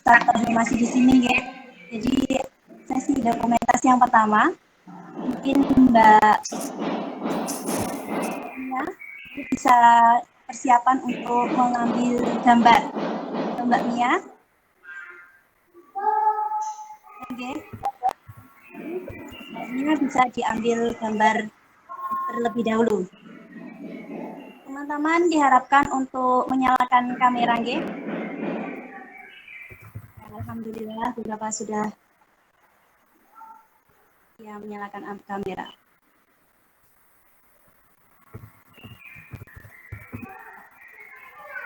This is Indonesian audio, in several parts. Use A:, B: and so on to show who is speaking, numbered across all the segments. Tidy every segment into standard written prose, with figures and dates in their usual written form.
A: Sartono masih di sini ya. Jadi sesi dokumentasi yang pertama, mungkin Mbak Mia bisa persiapan untuk mengambil gambar. Mbak Mia, oke. Mbak Mia bisa diambil gambar terlebih dahulu. Teman-teman diharapkan untuk menyalakan kamera, nggih. Alhamdulillah beberapa sudah ya menyalakan kamera.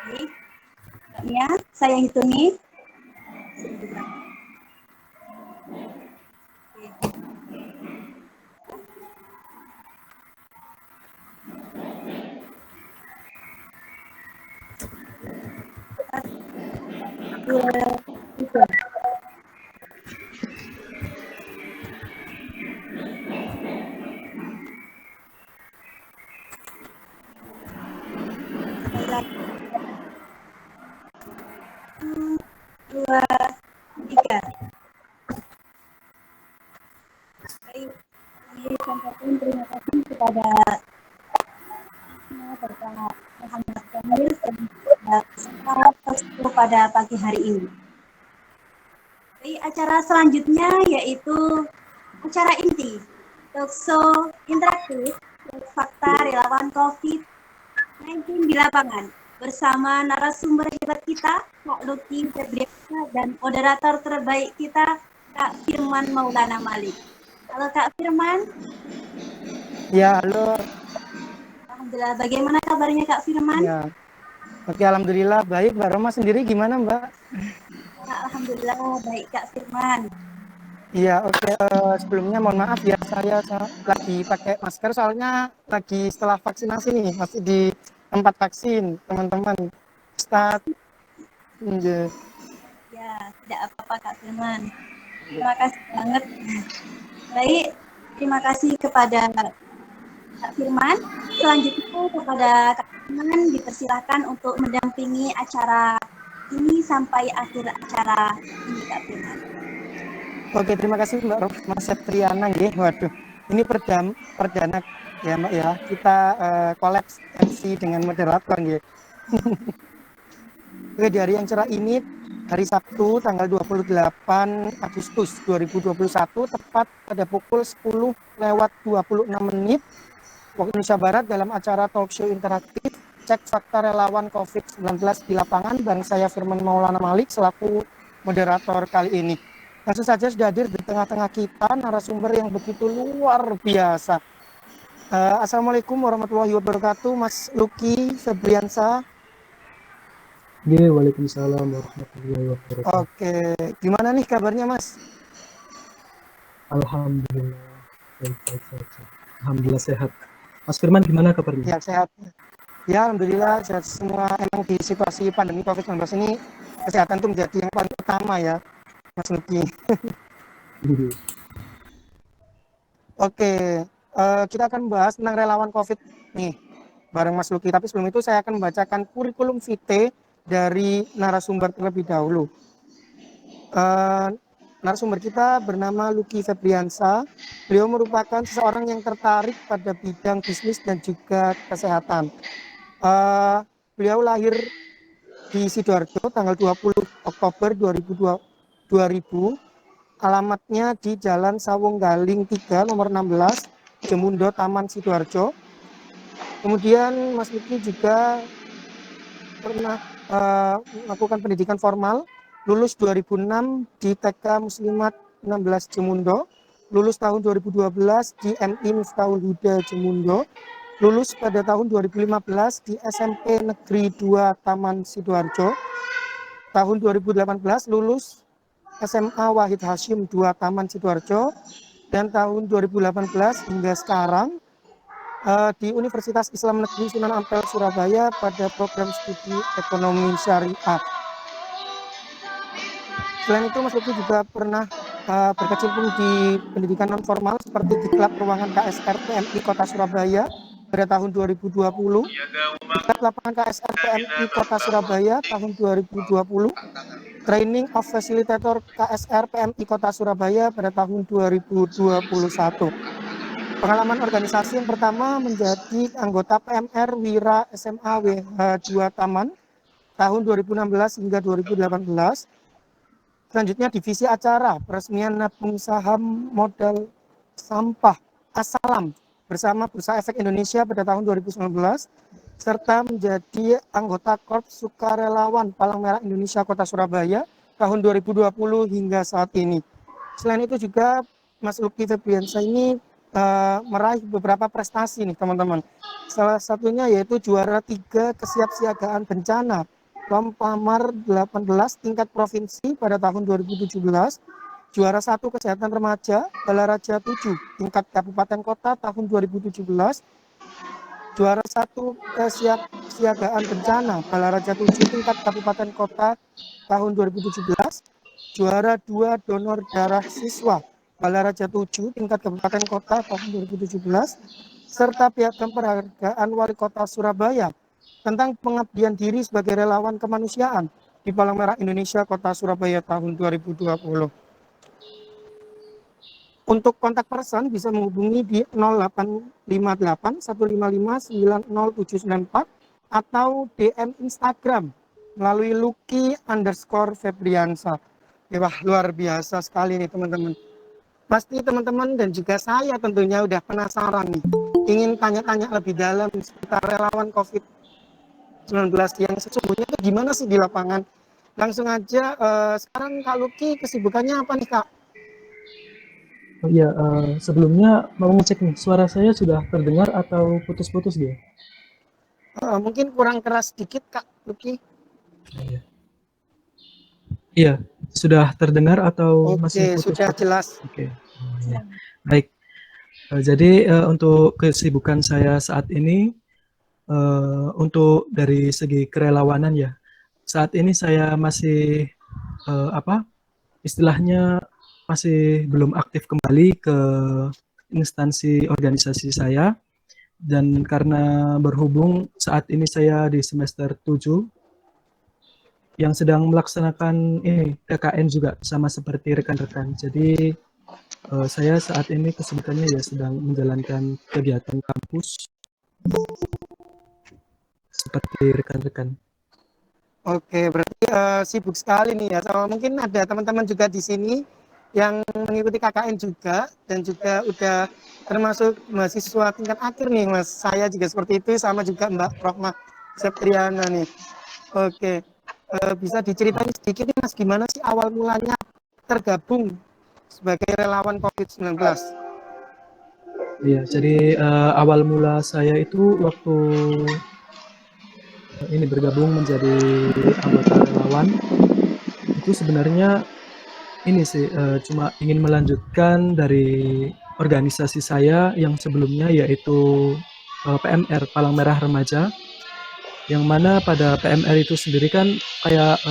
A: Oke, Mbak Mia, saya hitungi. Dua, tiga. Baik, terima kasih kepada Bapak Muhammad Kamil pada pagi hari ini. Baik, acara selanjutnya yaitu acara inti talkshow interaktif fakta relawan COVID-19 di lapangan bersama narasumber hebat kita Kak Luki Febriana dan moderator terbaik kita Kak Firman Maulana Malik. Halo Kak Firman.
B: Ya, halo.
A: Alhamdulillah, bagaimana kabarnya Kak Firman?
B: Ya. Oke, alhamdulillah baik. Mbak Roma sendiri gimana, Mbak?
A: Alhamdulillah baik Kak Firman.
B: Iya, oke. Sebelumnya mohon maaf ya, saya lagi pakai masker soalnya lagi setelah vaksinasi nih, masih di tempat vaksin, teman-teman. Ustaz.
A: Ya, tidak apa-apa Kak Firman. Terima kasih banget. Baik, terima kasih kepada Kak Firman. Selanjutnya kepada Kak Firman dipersilahkan untuk mendampingi acara ini sampai akhir acara ini Kak Firman.
B: Oke, terima kasih Mbak Roma Septriana nggih. Waduh, ini perdana ya Mbak ya. Kita kolaps MC dengan moderator nggih. Oke, di hari yang cerah ini, hari Sabtu tanggal 28 Agustus 2021 tepat pada pukul 10:26 waktu Indonesia Barat dalam acara talkshow interaktif cek fakta relawan COVID-19 di lapangan bareng saya Firman Maulana Malik selaku moderator kali ini. Langsung saja sudah hadir di tengah-tengah kita narasumber yang begitu luar biasa. Assalamualaikum warahmatullahi wabarakatuh, Mas Luki Febriansa.
C: Waalaikumsalam warahmatullahi wabarakatuh.
B: Oke, gimana nih kabarnya Mas?
C: Alhamdulillah baik-baik saja. Alhamdulillah sehat. Mas Firman gimana kabarnya?
B: Ya sehat. Ya alhamdulillah sehat semua. Emang di situasi pandemi COVID-19 ini kesehatan itu menjadi yang paling utama ya, Mas Luki. Oke, kita akan bahas tentang relawan COVID nih bareng Mas Luki. Tapi sebelum itu saya akan membacakan kurikulum vitae dari narasumber terlebih dahulu. Narasumber kita bernama Luki Febriansa. Beliau merupakan seseorang yang tertarik pada bidang bisnis dan juga kesehatan. Beliau lahir di Sidoarjo tanggal 20 Oktober 2000. Alamatnya di Jalan Sawung Galing 3 nomor 16 Jemundo Taman Sidoarjo. Kemudian Mas Luki juga pernah melakukan pendidikan formal, lulus 2006 di TK Muslimat 16 Jemundo, lulus tahun 2012 di MI Miftahul Huda Jemundo, lulus pada tahun 2015 di SMP Negeri 2 Taman Sidoarjo, tahun 2018 lulus SMA Wahid Hashim 2 Taman Sidoarjo, dan tahun 2018 hingga sekarang di Universitas Islam Negeri Sunan Ampel Surabaya pada program studi ekonomi syariah. Selain itu Mas Luki juga pernah berkecimpung di pendidikan non formal seperti di klub ruangan KSR PMI Kota Surabaya pada tahun 2020, di klub lapangan KSR PMI Kota Surabaya tahun 2020, Training of Facilitator KSR PMI Kota Surabaya pada tahun 2021. Pengalaman organisasi yang pertama menjadi anggota PMR Wira SMA WH2 Taman tahun 2016 hingga 2018. Selanjutnya divisi acara peresmian nabung saham modal sampah Asalam bersama Bursa Efek Indonesia pada tahun 2019 serta menjadi anggota Korps Sukarelawan Palang Merah Indonesia Kota Surabaya tahun 2020 hingga saat ini. Selain itu juga Mas Lucky Febriansyah ini meraih beberapa prestasi nih teman-teman. Salah satunya yaitu juara 3 kesiapsiagaan bencana Lompamar 18 tingkat provinsi pada tahun 2017, juara 1 kesehatan remaja Balaraja 7 tingkat kabupaten kota tahun 2017, juara 1 kesiapsiagaan bencana Balaraja 7 tingkat kabupaten kota tahun 2017, juara 2 donor darah siswa Balaraja 7 tingkat kabupaten kota tahun 2017, serta piagam penghargaan Wali Kota Surabaya tentang pengabdian diri sebagai relawan kemanusiaan di Palang Merah Indonesia Kota Surabaya tahun 2020. Untuk kontak person bisa menghubungi di 0858 155 90794 atau DM Instagram melalui Lucky_Febriansyah. Wah, luar biasa sekali nih teman-teman. Pasti teman-teman dan juga saya tentunya udah penasaran nih, ingin tanya-tanya lebih dalam seputar relawan COVID-19 yang sesungguhnya itu gimana sih di lapangan. Langsung aja, sekarang Kak Lucky kesibukannya apa nih Kak?
C: Oh iya, sebelumnya mau ngecek nih, suara saya sudah terdengar atau putus-putus dia?
B: Mungkin kurang keras sedikit Kak Lucky.
C: Iya. Iya, sudah terdengar atau masih
B: Oke, sudah
C: putus-putus?
B: jelas.
C: Oke, iya. Baik. Jadi untuk kesibukan saya saat ini, untuk dari segi kerelawanan ya, saat ini saya masih istilahnya masih belum aktif kembali ke instansi organisasi saya, dan karena berhubung saat ini saya di semester 7 yang sedang melaksanakan ini KKN juga sama seperti rekan-rekan. Jadi saya saat ini kesibukannya ya sedang menjalankan kegiatan kampus seperti rekan-rekan.
B: Oke, berarti sibuk sekali nih ya. Sama mungkin ada teman-teman juga di sini yang mengikuti KKN juga dan juga udah termasuk mahasiswa tingkat akhir nih Mas. Saya juga seperti itu, sama juga Mbak Rohmah Septriana nih. Oke, bisa diceritain sedikit nih Mas, gimana sih awal mulanya tergabung sebagai relawan COVID-19?
C: Iya, jadi awal mula saya itu waktu ini bergabung menjadi anggota relawan itu sebenarnya ini sih cuma ingin melanjutkan dari organisasi saya yang sebelumnya, yaitu PMR Palang Merah Remaja, yang mana pada PMR itu sendiri kan kayak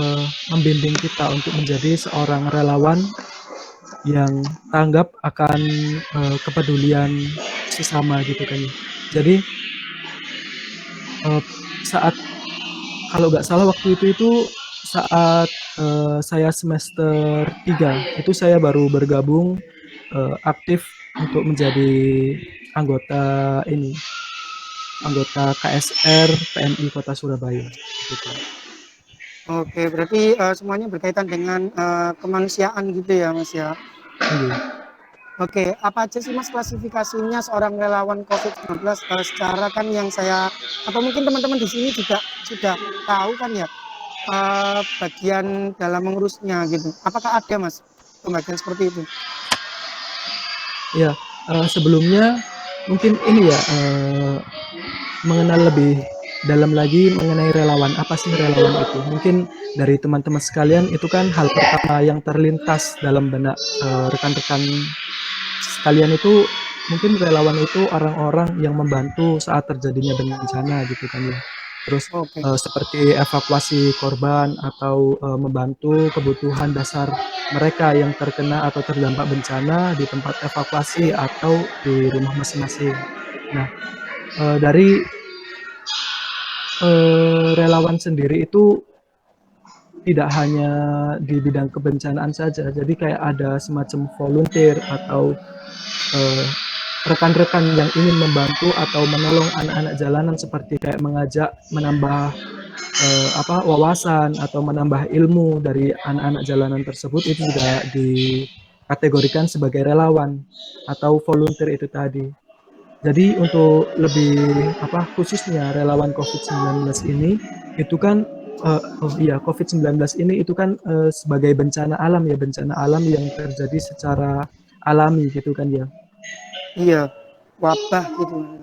C: membimbing kita untuk menjadi seorang relawan yang tanggap akan kepedulian sesama gitu kan. Jadi saat kalau nggak salah waktu itu saat saya semester 3 itu saya baru bergabung aktif untuk menjadi anggota ini, anggota KSR PMI Kota Surabaya gitu.
B: Oke, berarti semuanya berkaitan dengan kemanusiaan gitu ya Mas ya.
C: Iya.
B: Oke, apa aja sih Mas klasifikasinya seorang relawan COVID-19 secara kan yang saya atau mungkin teman-teman di sini juga sudah tahu kan ya bagian dalam mengurusnya gitu. Apakah ada Mas pembagian seperti itu?
C: Ya, sebelumnya mungkin ini ya mengenal lebih dalam lagi mengenai relawan. Apa sih relawan itu? Mungkin dari teman-teman sekalian itu kan hal pertama yang terlintas dalam benak rekan-rekan sekalian itu, mungkin relawan itu orang-orang yang membantu saat terjadinya bencana gitu kan ya. Terus
B: Oke.
C: seperti evakuasi korban atau membantu kebutuhan dasar mereka yang terkena atau terdampak bencana di tempat evakuasi atau di rumah masing-masing. Nah, dari relawan sendiri itu tidak hanya di bidang kebencanaan saja. Jadi kayak ada semacam volunteer atau eh, rekan-rekan yang ingin membantu atau menolong anak-anak jalanan seperti kayak mengajak menambah wawasan atau menambah ilmu dari anak-anak jalanan tersebut itu juga dikategorikan sebagai relawan atau volunteer itu tadi. Jadi untuk lebih khususnya relawan COVID-19 ini itu kan COVID-19 ini itu kan sebagai bencana alam ya, bencana alam yang terjadi secara alami gitu kan ya.
B: Iya, wabah gitu.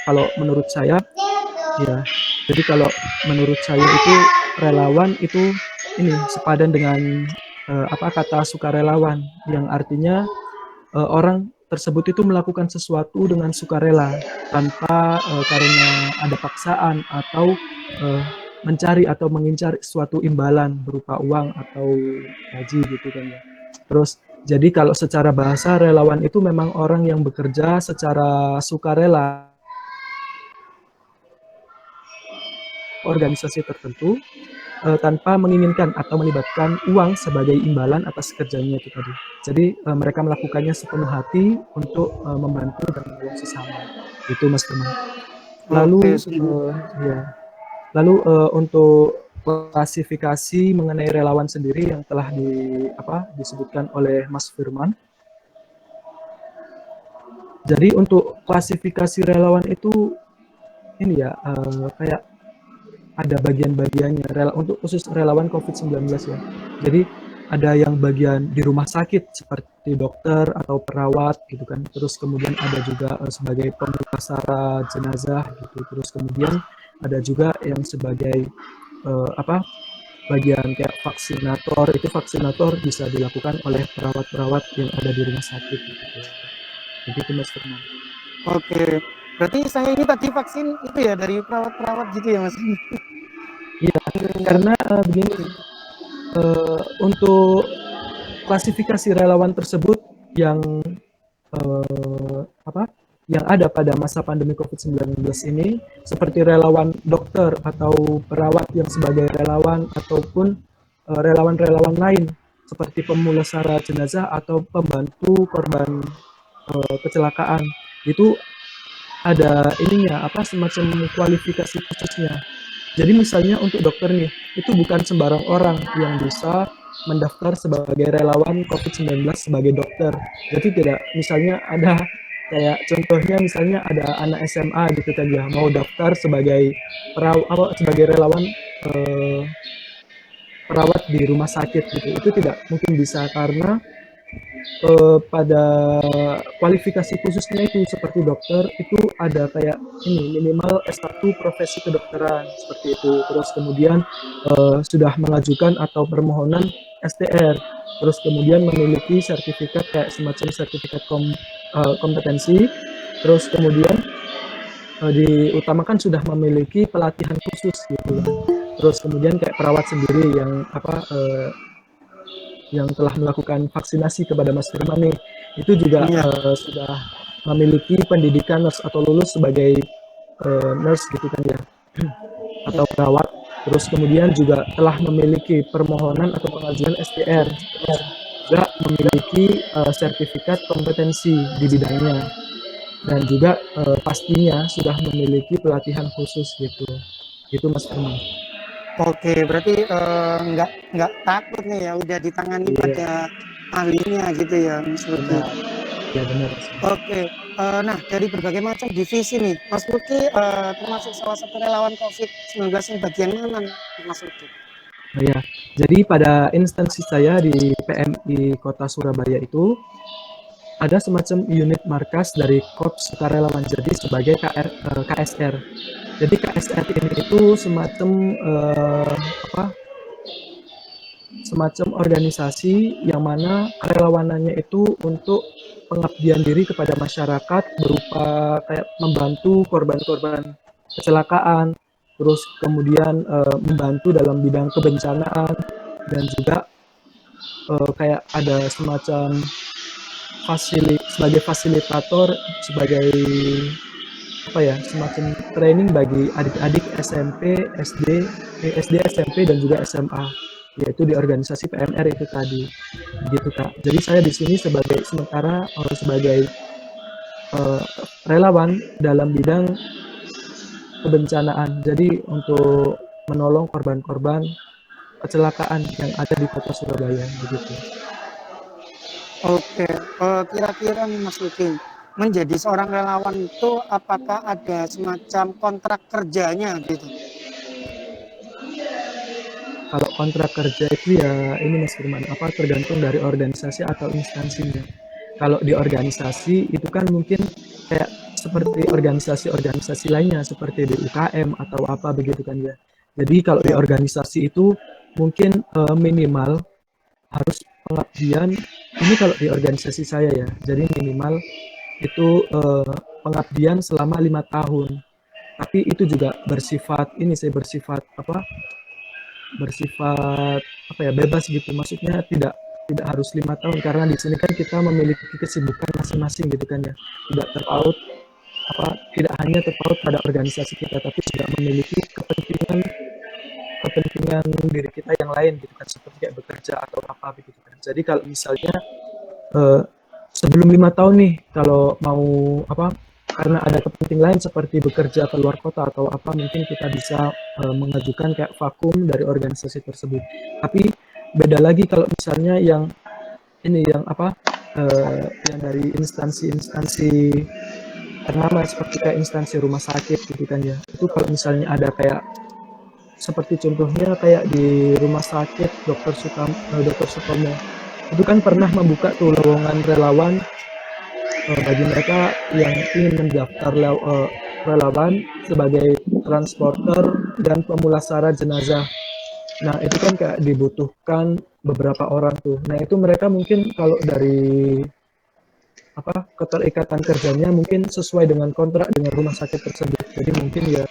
C: Kalau menurut saya ya, jadi kalau menurut saya itu relawan itu ini sepadan dengan kata sukarelawan yang artinya orang tersebut itu melakukan sesuatu dengan sukarela tanpa karena ada paksaan atau mencari atau mengincar suatu imbalan berupa uang atau gaji gitu kan ya. Terus jadi kalau secara bahasa relawan itu memang orang yang bekerja secara sukarela organisasi tertentu tanpa menginginkan atau melibatkan uang sebagai imbalan atas kerjanya itu tadi. Jadi mereka melakukannya sepenuh hati untuk membantu dan menolong sesama. Itu Mas Teman. Lalu untuk klasifikasi mengenai relawan sendiri yang telah disebutkan oleh Mas Firman. Jadi untuk klasifikasi relawan itu ini ya kayak ada bagian-bagiannya untuk khusus relawan COVID-19 ya. Jadi ada yang bagian di rumah sakit seperti dokter atau perawat gitu kan. Terus kemudian ada juga sebagai pemulasaran jenazah gitu. Terus kemudian ada juga yang sebagai bagian kayak vaksinator. Itu vaksinator bisa dilakukan oleh perawat-perawat yang ada di rumah sakit gitu. Jadi itu Mas Firman.
B: Oke, berarti saya ini tadi vaksin itu ya dari perawat-perawat gitu ya Mas?
C: Iya, karena begini, untuk klasifikasi relawan tersebut yang yang ada pada masa pandemi COVID-19 ini seperti relawan dokter atau perawat yang sebagai relawan ataupun relawan-relawan lain seperti pemulasara jenazah atau pembantu korban kecelakaan itu ada ininya semacam kualifikasi khususnya. Jadi misalnya untuk dokter nih, itu bukan sembarang orang yang bisa mendaftar sebagai relawan COVID-19 sebagai dokter. Jadi tidak, misalnya ada kayak contohnya misalnya ada anak SMA gitu kan ya, mau daftar sebagai sebagai relawan perawat di rumah sakit gitu. Itu tidak mungkin bisa karena pada kualifikasi khususnya itu seperti dokter itu ada kayak ini minimal S1 profesi kedokteran seperti itu. Terus kemudian sudah mengajukan atau permohonan STR. Terus kemudian memiliki sertifikat kayak semacam sertifikat kompetensi. Terus kemudian diutamakan sudah memiliki pelatihan khusus gitu kan. Terus kemudian kayak perawat sendiri yang telah melakukan vaksinasi kepada Mas Firman nih, itu juga sudah memiliki pendidikan nurse atau lulus sebagai nurse gitu kan ya, atau perawat. Terus kemudian juga telah memiliki permohonan atau pengajuan STR, terus juga memiliki sertifikat kompetensi di bidangnya, dan juga pastinya sudah memiliki pelatihan khusus gitu. Itu Mas Firman.
B: Oke, berarti nggak takut nih ya, udah ditangani pada ahlinya gitu ya, Mas Luki.
C: Ya benar.
B: Oke, nah dari berbagai macam divisi nih, Mas Luki termasuk salah satu relawan COVID-19 yang bagian mana, Mas Luki?
C: Oh ya, jadi pada instansi saya di PMI Kota Surabaya itu ada semacam unit markas dari Korps Sukarelawan, jadi sebagai KSR. Jadi KSR ini itu semacam organisasi yang mana kerelawanannya itu untuk pengabdian diri kepada masyarakat berupa kayak membantu korban-korban kecelakaan, terus kemudian membantu dalam bidang kebencanaan, dan juga kayak ada semacam sebagai fasilitator, sebagai apa ya, semacam training bagi adik-adik SMP, SD, SMP dan juga SMA, yaitu di organisasi PMR itu tadi, begitu Kak. Jadi saya di sini sebagai sementara sebagai eh, relawan dalam bidang kebencanaan. Jadi untuk menolong korban-korban kecelakaan yang ada di kota Surabaya, begitu.
B: Oke, kira-kira nih Mas Luki, menjadi seorang relawan itu apakah ada semacam kontrak kerjanya gitu?
C: Kalau kontrak kerja itu ya ini Mas Firman, apa tergantung dari organisasi atau instansinya. Kalau di organisasi itu kan mungkin kayak seperti organisasi-organisasi lainnya seperti di UKM atau apa begitu kan ya. Jadi kalau di
B: Ya,
C: organisasi itu mungkin minimal harus pengabdian, ini kalau di organisasi saya ya. Jadi minimal itu pengabdian selama 5 tahun. Tapi itu juga bersifat ini saya bersifat apa ya, bebas gitu, maksudnya tidak harus 5 tahun karena di sini kan kita memiliki kesibukan masing-masing gitu kan ya, tidak terpaut tidak hanya terpaut pada organisasi kita tapi juga memiliki kepentingan kepentingan diri kita yang lain gitu kan, seperti kayak bekerja atau apa begitu kan. Jadi kalau misalnya eh, sebelum 5 tahun nih, kalau mau apa, karena ada kepentingan lain seperti bekerja ke luar kota atau apa, mungkin kita bisa mengajukan kayak vakum dari organisasi tersebut. Tapi beda lagi kalau misalnya yang ini yang apa, yang dari instansi-instansi ternama seperti kayak instansi rumah sakit gitu kan ya. Itu kalau misalnya ada kayak seperti contohnya kayak di rumah sakit Dr. Sutomo itu kan pernah membuka tuh lowongan relawan bagi mereka yang ingin mendaftar relawan sebagai transporter dan pemulasara jenazah. Nah, itu kan kayak dibutuhkan beberapa orang tuh. Nah, itu mereka mungkin kalau dari apa, keterikatan kerjanya mungkin sesuai dengan kontrak dengan rumah sakit tersebut. Jadi mungkin ya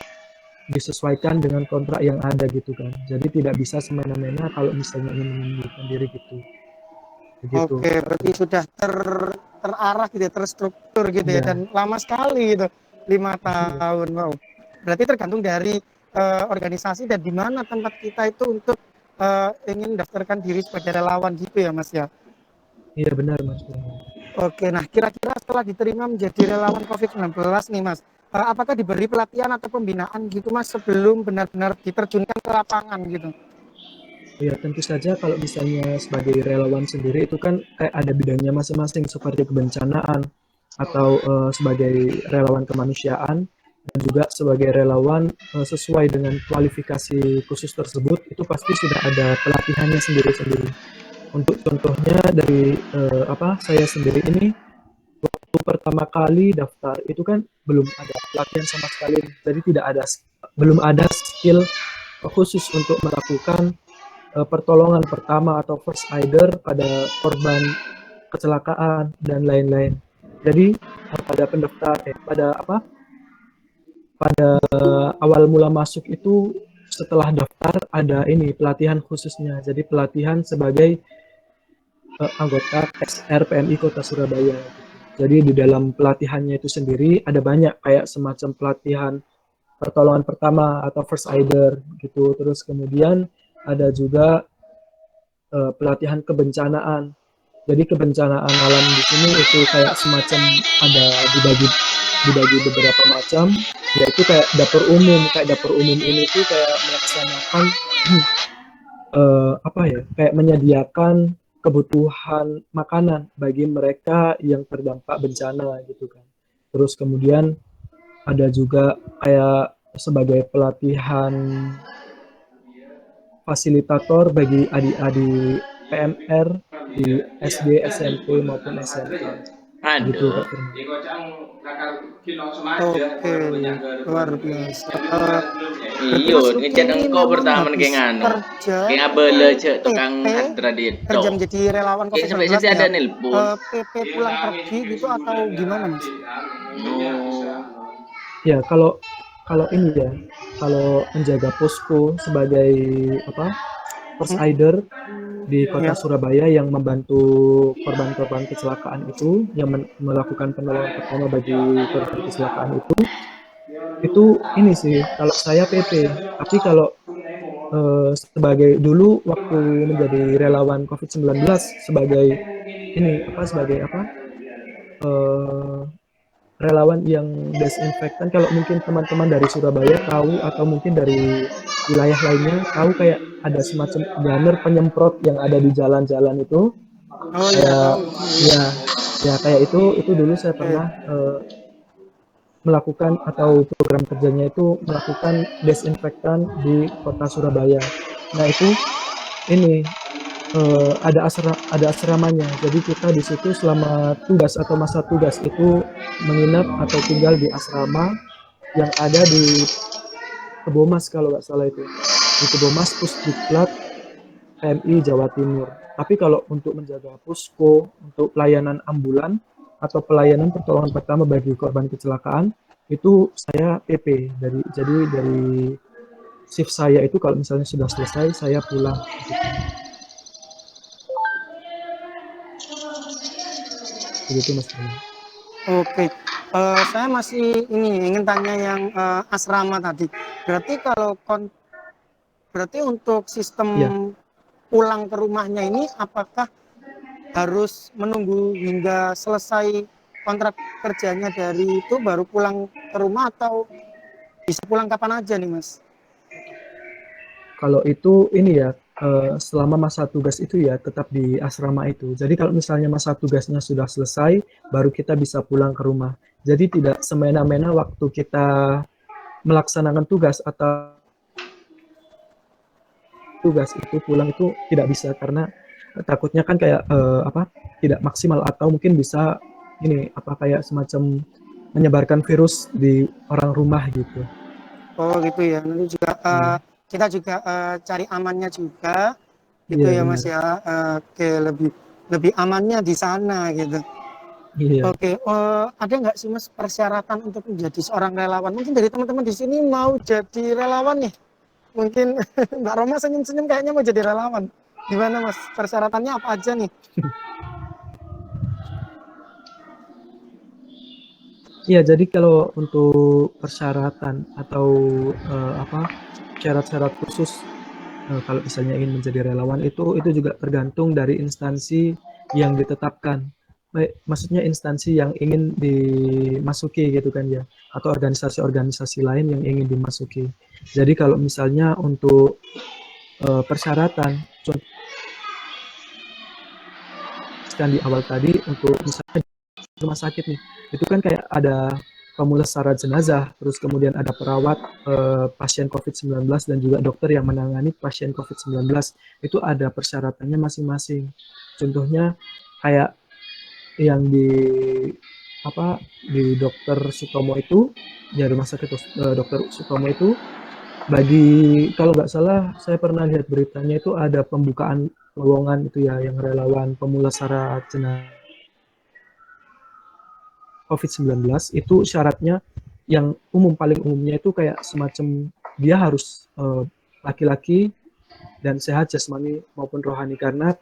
C: disesuaikan dengan kontrak yang ada gitu kan. Jadi tidak bisa semena-mena kalau misalnya ingin mengundurkan diri gitu. Begitu.
B: oke, berarti sudah terarah gitu, ya, terstruktur gitu ya,
C: Ya,
B: dan lama sekali itu, lima
C: iya.
B: tahun, wow. Berarti tergantung dari organisasi dan di mana tempat kita itu untuk ingin daftarkan diri sebagai relawan gitu ya Mas ya.
C: Iya benar Mas.
B: Oke, nah kira-kira setelah diterima menjadi relawan COVID-19 nih Mas, apakah diberi pelatihan atau pembinaan gitu Mas sebelum benar-benar diterjunkan ke lapangan gitu?
C: Ya tentu saja kalau misalnya sebagai relawan sendiri itu kan kayak ada bidangnya masing-masing seperti kebencanaan atau sebagai relawan kemanusiaan dan juga sebagai relawan sesuai dengan kualifikasi khusus tersebut itu pasti sudah ada pelatihannya sendiri-sendiri. Untuk contohnya dari apa, saya sendiri ini waktu pertama kali daftar itu kan belum ada pelatihan sama sekali, jadi belum ada skill khusus untuk melakukan pertolongan pertama atau first aider pada korban kecelakaan dan lain-lain. Jadi pada awal mula masuk itu setelah daftar ada ini pelatihan khususnya. Jadi pelatihan sebagai anggota XR PMI Kota Surabaya. Jadi di dalam pelatihannya itu sendiri ada banyak kayak semacam pelatihan pertolongan pertama atau first aider gitu. Terus kemudian ada juga pelatihan kebencanaan. Jadi kebencanaan alam di sini itu kayak semacam ada dibagi beberapa macam, yaitu kayak dapur umum. Kayak dapur umum ini tuh kayak melaksanakan apa ya, kayak menyediakan kebutuhan makanan bagi mereka yang terdampak bencana gitu kan. Terus kemudian ada juga kayak sebagai pelatihan fasilitator bagi adik-adik PMR di SD, SMP maupun SMA. Begitu
D: Aduh.
C: Kak Firman.
B: Oke, luar biasa. Berarti
D: Iyo,
B: Mas Luki
D: ngecat
B: ini
D: engkau
B: memang
D: pertama
B: habis
D: kayak nganu.
B: kerja
D: Kayak abele cek tukang
B: PP,
D: hadra dito.
B: kerja menjadi relawan
D: Kayak sampai
B: COVID-19
D: situ
B: nih
D: ada
B: ya,
D: nelpon.
B: PP pulang pergi gitu atau gimana Mas?
D: Oh.
C: Ya, kalau kalau ini ya, kalau menjaga posko sebagai apa, first
B: Hmm?
C: aider di kota
B: Ya,
C: Surabaya yang membantu korban-korban kecelakaan itu, yang melakukan penolongan pertama bagi korban kecelakaan itu, Itu ini sih, kalau saya PP. Tapi kalau sebagai dulu waktu menjadi relawan COVID-19 sebagai ini apa sebagai apa eh, relawan yang desinfektan, kalau mungkin teman-teman dari Surabaya tahu atau mungkin dari wilayah lainnya tahu, kayak ada semacam gunner penyemprot yang ada di jalan-jalan itu,
B: Oh iya
C: kayak
B: tahu.
C: ya ya kayak itu dulu saya
B: Eh,
C: pernah melakukan atau program kerjanya itu melakukan desinfektan di kota Surabaya. Nah itu ini ada asramanya. Jadi kita di situ selama tugas atau masa tugas itu menginap atau tinggal di asrama yang ada di Kebomas kalau nggak salah itu. Di Kebomas Pusdiklat PMI Jawa Timur. Tapi kalau untuk menjaga posko, untuk pelayanan ambulan atau pelayanan pertolongan pertama bagi korban kecelakaan, itu saya PP. Dari shift saya itu kalau misalnya sudah selesai, saya pulang. Gitu. Begitu Mas Firman.
B: Oke. Saya masih ini ingin tanya yang asrama tadi. Berarti berarti untuk sistem
C: Iya.
B: pulang ke rumahnya ini apakah harus menunggu hingga selesai kontrak kerjanya dari itu baru pulang ke rumah atau bisa pulang kapan aja nih Mas?
C: Kalau itu ini ya, selama masa tugas itu ya tetap di asrama itu. Jadi kalau misalnya masa tugasnya sudah selesai, baru kita bisa pulang ke rumah. Jadi tidak semena-mena waktu kita melaksanakan tugas atau tugas itu pulang itu tidak bisa, karena takutnya kan kayak apa tidak maksimal atau mungkin bisa ini apa kayak semacam menyebarkan virus di orang rumah gitu.
B: Oh gitu ya. Nanti juga
C: Iya,
B: kita juga cari amannya juga gitu
C: iya
B: ya Mas
C: benar.
B: ya. Oke, lebih lebih amannya di sana gitu.
C: Iya.
B: Oke, ada nggak sih Mas persyaratan untuk menjadi seorang relawan? Mungkin dari teman-teman di sini mau jadi relawan nih. Mungkin Mbak Roma senyum-senyum kayaknya mau jadi relawan. Gimana Mas? Persyaratannya apa aja nih?
C: Iya, jadi kalau untuk persyaratan atau apa syarat-syarat khusus, kalau misalnya ingin menjadi relawan itu juga tergantung dari instansi yang ditetapkan. Maksudnya instansi yang ingin dimasuki gitu kan ya, atau organisasi-organisasi lain yang ingin dimasuki. Jadi kalau misalnya untuk persyaratan, contohkan di awal tadi untuk misalnya rumah sakit nih, itu kan kayak ada pemulasaran jenazah, terus kemudian ada perawat pasien COVID-19 dan juga dokter yang menangani pasien COVID-19. Itu ada persyaratannya masing-masing. Contohnya kayak yang di apa di dokter Sutomo itu, ya rumah sakit dokter Sutomo itu, bagi kalau nggak salah saya pernah lihat beritanya itu ada pembukaan lowongan itu ya yang relawan pemulasaran jenazah COVID-19. Itu syaratnya yang paling umumnya itu kayak semacam dia harus laki-laki dan sehat jasmani maupun rohani, karena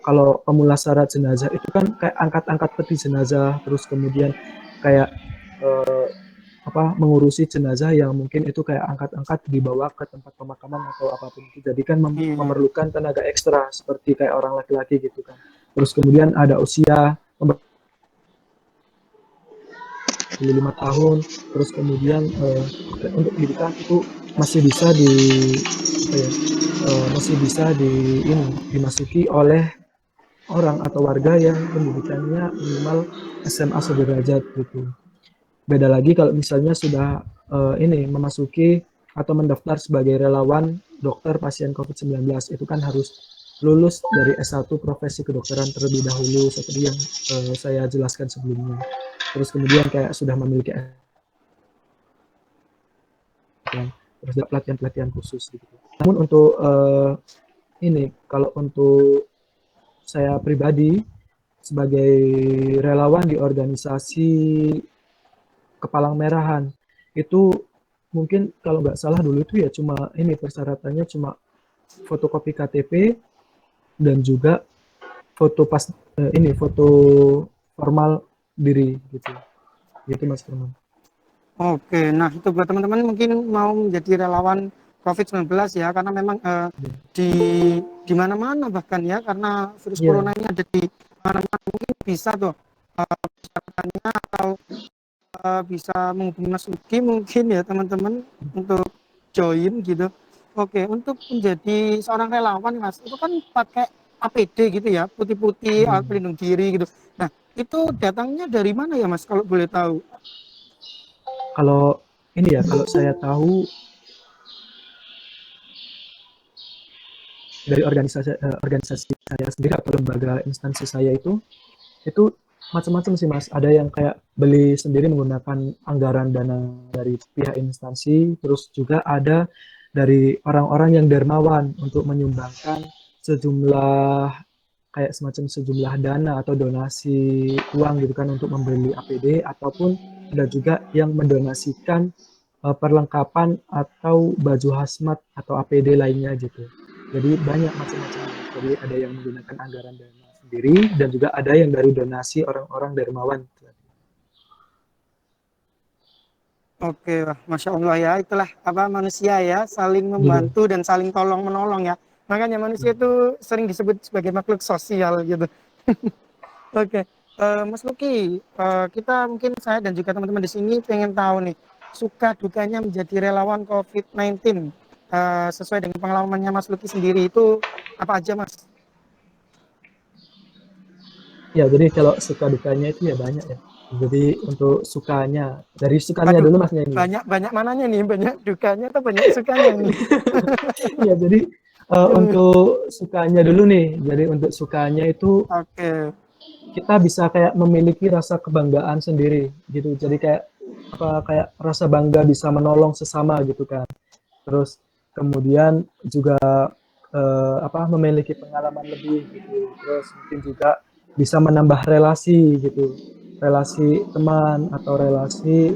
C: kalau pemulasaran jenazah itu kan kayak angkat-angkat peti jenazah, terus kemudian kayak eh, apa mengurusi jenazah yang mungkin itu kayak angkat-angkat dibawa ke tempat pemakaman atau apapun itu, jadi kan
B: Iya.
C: memerlukan tenaga ekstra seperti kayak orang laki-laki gitu kan. Terus kemudian ada usia 5 tahun, terus kemudian untuk pendidikan itu masih bisa di apa ya masih bisa dimasuki oleh orang atau warga yang pendidikannya minimal SMA sederajat gitu. Beda lagi kalau misalnya sudah ini memasuki atau mendaftar sebagai relawan dokter pasien COVID-19, itu kan harus lulus dari S1 profesi kedokteran terlebih dahulu seperti yang saya jelaskan sebelumnya. Terus kemudian kayak sudah memiliki terus ada pelatihan-pelatihan khusus gitu. Namun untuk ini kalau untuk saya pribadi sebagai relawan di organisasi Kepalang Merahan itu mungkin kalau nggak salah dulu itu ya cuma ini persyaratannya cuma fotokopi KTP dan juga foto pas ini foto formal diri gitu. Gitu Mas Firman.
B: Oke, nah itu buat teman-teman mungkin mau menjadi relawan COVID-19 ya, karena memang di di mana-mana bahkan ya, karena virus
C: Iya,
B: corona ini ada di mana-mana, mungkin bisa tuh caranya atau bisa menghubungi Mas Uki mungkin ya teman-teman untuk join gitu. Oke, untuk menjadi seorang relawan Mas, itu kan pakai APD gitu ya, putih-putih, alat
C: hmm.
B: pelindung diri gitu. Nah, itu datangnya dari mana ya Mas kalau boleh tahu?
C: Kalau ini ya, kalau saya tahu dari organisasi saya sendiri atau lembaga instansi saya itu macam-macam sih Mas. Ada yang kayak beli sendiri menggunakan anggaran dana dari pihak instansi, terus juga ada dari orang-orang yang dermawan untuk menyumbangkan sejumlah kayak semacam sejumlah dana atau donasi uang gitu kan untuk membeli APD, ataupun ada juga yang mendonasikan perlengkapan atau baju hazmat atau APD lainnya gitu. Jadi banyak macam-macamnya. Jadi ada yang menggunakan anggaran dana sendiri dan juga ada yang dari donasi orang-orang dermawan.
B: Oke, wah, Masya Allah ya, itulah apa manusia ya, saling
C: Iya.
B: membantu dan saling tolong menolong ya. Makanya manusia itu sering disebut sebagai makhluk sosial gitu. Oke, Mas Luki, kita mungkin saya dan juga teman-teman di sini pengen tahu nih, suka dukanya menjadi relawan COVID-19 sesuai dengan pengalamannya Mas Luki sendiri itu apa aja Mas?
C: Ya, jadi kalau suka dukanya itu ya banyak ya. Jadi untuk sukanya, dari sukanya
B: Waduh,
C: dulu Masnya ini ya.
B: banyak banyak mananya nih, banyak dukanya atau banyak sukanya ini?
C: Ya, jadi untuk sukanya dulu nih. Jadi untuk sukanya itu
B: Oke,
C: kita bisa kayak memiliki rasa kebanggaan sendiri gitu. Jadi kayak apa kayak rasa bangga bisa menolong sesama gitu kan. Terus kemudian juga apa memiliki pengalaman lebih gitu. Terus mungkin juga bisa menambah relasi gitu. Relasi teman atau relasi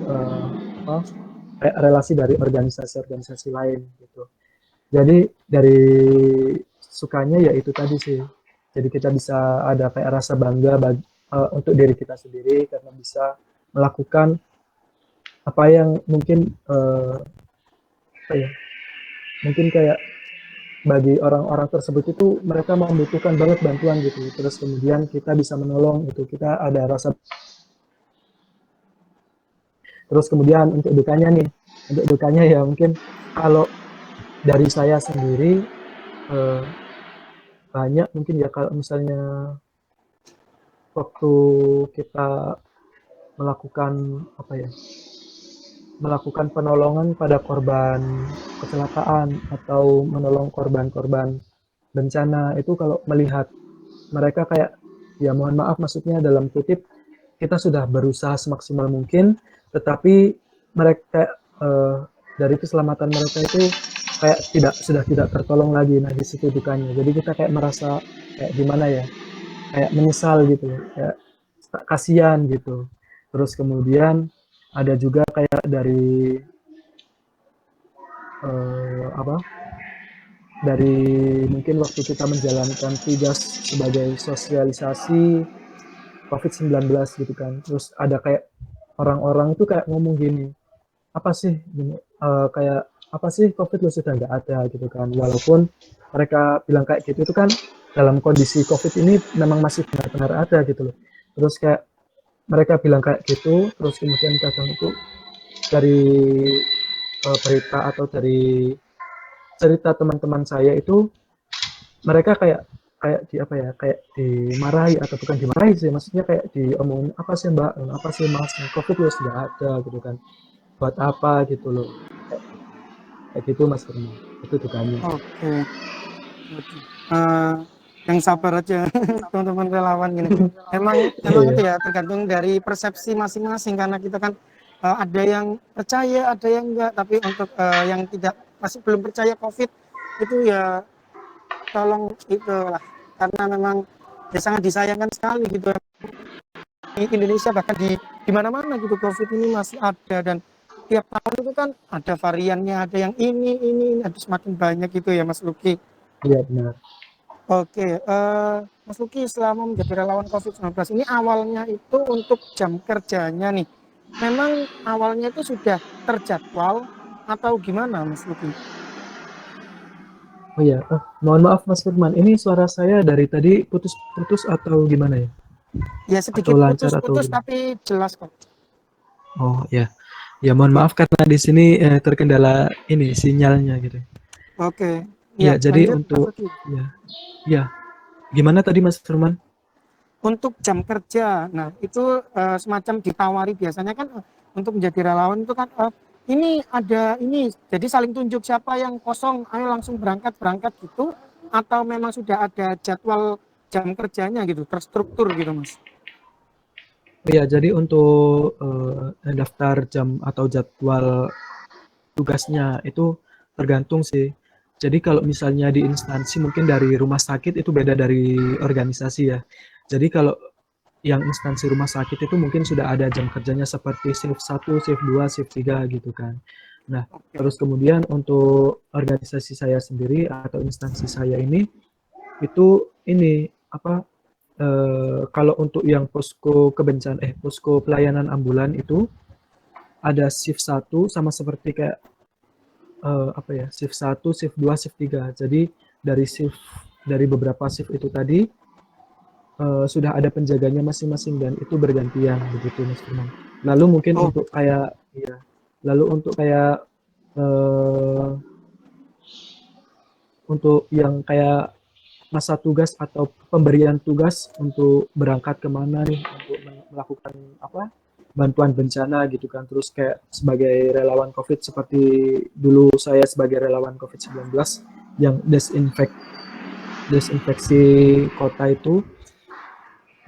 C: apa kayak relasi dari organisasi-organisasi lain gitu. Jadi dari sukanya ya itu tadi sih. Jadi kita bisa ada kayak rasa bangga untuk diri kita sendiri karena bisa melakukan apa yang mungkin apa ya, mungkin kayak bagi orang-orang tersebut itu mereka membutuhkan banget bantuan gitu. Terus kemudian kita bisa menolong itu kita ada rasa. Terus kemudian untuk dukanya nih, untuk dukanya ya mungkin kalau dari saya sendiri eh, banyak mungkin ya kalau misalnya waktu kita melakukan apa ya melakukan penolongan pada korban kecelakaan atau menolong korban-korban bencana itu kalau melihat mereka kayak ya mohon maaf maksudnya dalam kutip kita sudah berusaha semaksimal mungkin tetapi mereka dari keselamatan mereka itu kayak sudah tidak tertolong lagi. Nah di situ dukanya jadi kita kayak merasa kayak gimana ya kayak menyesal gitu kayak kasihan gitu. Terus kemudian ada juga kayak dari apa dari mungkin waktu kita menjalankan tugas sebagai sosialisasi COVID-19 gitu kan. Terus ada kayak orang-orang itu kayak ngomong gini, apa sih gini, kayak apa sih COVID lu sudah nggak ada gitu kan. Walaupun mereka bilang kayak gitu itu kan dalam kondisi COVID ini memang masih benar-benar ada gitu loh. Terus kayak mereka bilang kayak gitu, terus kemudian kadang itu dari berita atau dari cerita teman-teman saya itu mereka kayak kayak di apa ya kayak dimarahi atau bukan dimarahi sih maksudnya kayak diomongin apa sih mbak apa sih mas covid lu sudah ada gitu kan buat apa gitu loh kayak, kayak gitu mas Firman itu dukanya.
B: oke. Waduh. Yang sabar aja teman-teman relawan gini. Emang
C: Iya,
B: itu ya tergantung dari persepsi masing-masing karena kita kan ada yang percaya, ada yang enggak. Tapi untuk yang tidak masih belum percaya COVID itu ya tolong itulah karena memang ya sangat disayangkan sekali gitu. Di Indonesia bahkan di mana-mana gitu COVID ini masih ada dan tiap tahun itu kan ada variannya, ada yang ini ada semakin banyak gitu ya Mas Luki.
C: iya benar.
B: Oke, Mas Luki selama menjadi relawan COVID-19 ini awalnya itu untuk jam kerjanya nih, memang awalnya itu sudah terjadwal atau gimana Mas Luki?
C: Oh iya, mohon maaf Mas Firman, ini suara saya dari tadi putus-putus atau gimana ya?
B: Ya
C: Atau
B: sedikit
C: lancar atau
B: putus-putus
C: gimana?
B: tapi jelas kok.
C: Oh ya, ya mohon
B: Oke,
C: maaf karena di sini terkendala ini sinyalnya gitu.
B: oke. Ya,
C: Ya, jadi
B: lanjut Mas
C: untuk
B: Luki.
C: ya, ya, gimana tadi Mas Firman?
B: Untuk jam kerja, nah itu semacam ditawari biasanya kan untuk menjadi relawan itu kan ini ada ini, jadi saling tunjuk siapa yang kosong, ayo langsung berangkat gitu, atau memang sudah ada jadwal jam kerjanya gitu, terstruktur gitu Mas.
C: Ya, jadi untuk daftar jam atau jadwal tugasnya itu tergantung sih. Jadi kalau misalnya di instansi mungkin dari rumah sakit itu beda dari organisasi ya. Jadi kalau yang instansi rumah sakit itu mungkin sudah ada jam kerjanya seperti shift 1, shift 2, shift 3 gitu kan. Nah,
B: Oke.
C: terus kemudian untuk organisasi saya sendiri atau instansi saya ini itu ini apa kalau untuk yang posko pelayanan ambulan itu ada shift 1 sama seperti kayak apa ya, shift 1, shift 2, shift 3. Jadi dari beberapa shift itu tadi sudah ada penjaganya masing-masing dan itu bergantian begitu Mas Firman. Lalu mungkin
B: Oh,
C: untuk kayak ya, lalu untuk kayak eh, untuk yang kayak masa tugas atau pemberian tugas untuk berangkat kemana nih untuk melakukan apa bantuan bencana gitu kan, terus kayak sebagai relawan COVID seperti dulu saya sebagai relawan COVID-19 yang desinfeksi kota itu.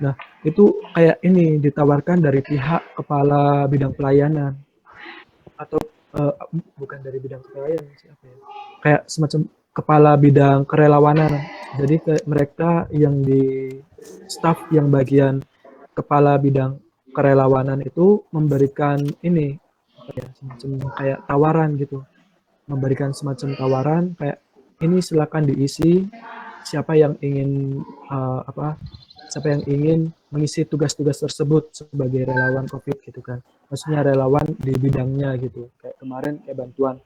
C: Nah, itu kayak ini ditawarkan dari pihak kepala bidang pelayanan atau eh, bukan dari bidang pelayanan sih apa ya? Kayak semacam kepala bidang kerelawanan. Jadi mereka yang di staff yang bagian kepala bidang kerelawanan itu memberikan ini apa ya, semacam kayak tawaran gitu. Memberikan semacam tawaran kayak ini silakan diisi siapa yang ingin apa siapa yang ingin mengisi tugas-tugas tersebut sebagai relawan COVID gitu kan. Maksudnya relawan di bidangnya gitu. Kayak kemarin kayak bantuan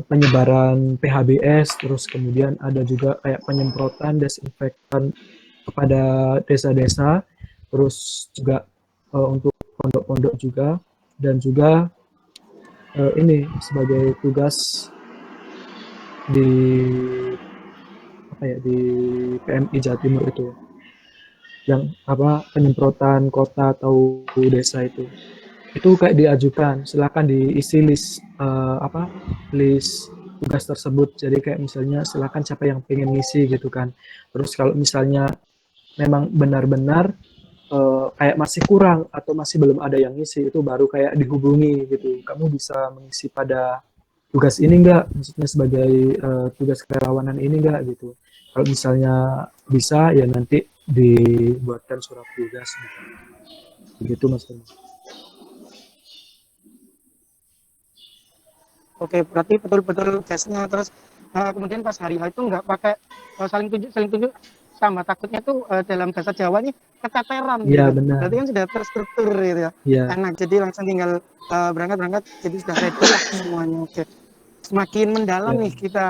C: penyebaran PHBS, terus kemudian ada juga kayak penyemprotan desinfektan kepada desa-desa, terus juga untuk pondok-pondok juga, dan juga ini sebagai tugas di apa ya di PMI Jawa Timur itu yang apa penyemprotan kota atau desa itu kayak diajukan silakan diisi list apa list tugas tersebut, jadi kayak misalnya silakan siapa yang pengen ngisi gitu kan, terus kalau misalnya memang benar-benar kayak masih kurang atau masih belum ada yang ngisi itu baru kayak dihubungi gitu, kamu bisa mengisi pada tugas ini enggak, maksudnya sebagai tugas kerelawanan ini enggak gitu. Kalau misalnya bisa ya nanti dibuatkan surat tugas gitu. Begitu Mas Firman.
B: oke, berarti betul-betul gasnya terus kemudian pas hari H itu nggak pakai saling tunjuk sama takutnya tuh dalam bahasa Jawa nih keteteran
C: Iya
B: gitu.
C: benar.
B: Berarti kan sudah terstruktur gitu ya.
C: Iya.
B: Enak, jadi langsung tinggal berangkat jadi sudah ready lah semuanya. Oke. Semakin mendalam
C: Ya.
B: nih kita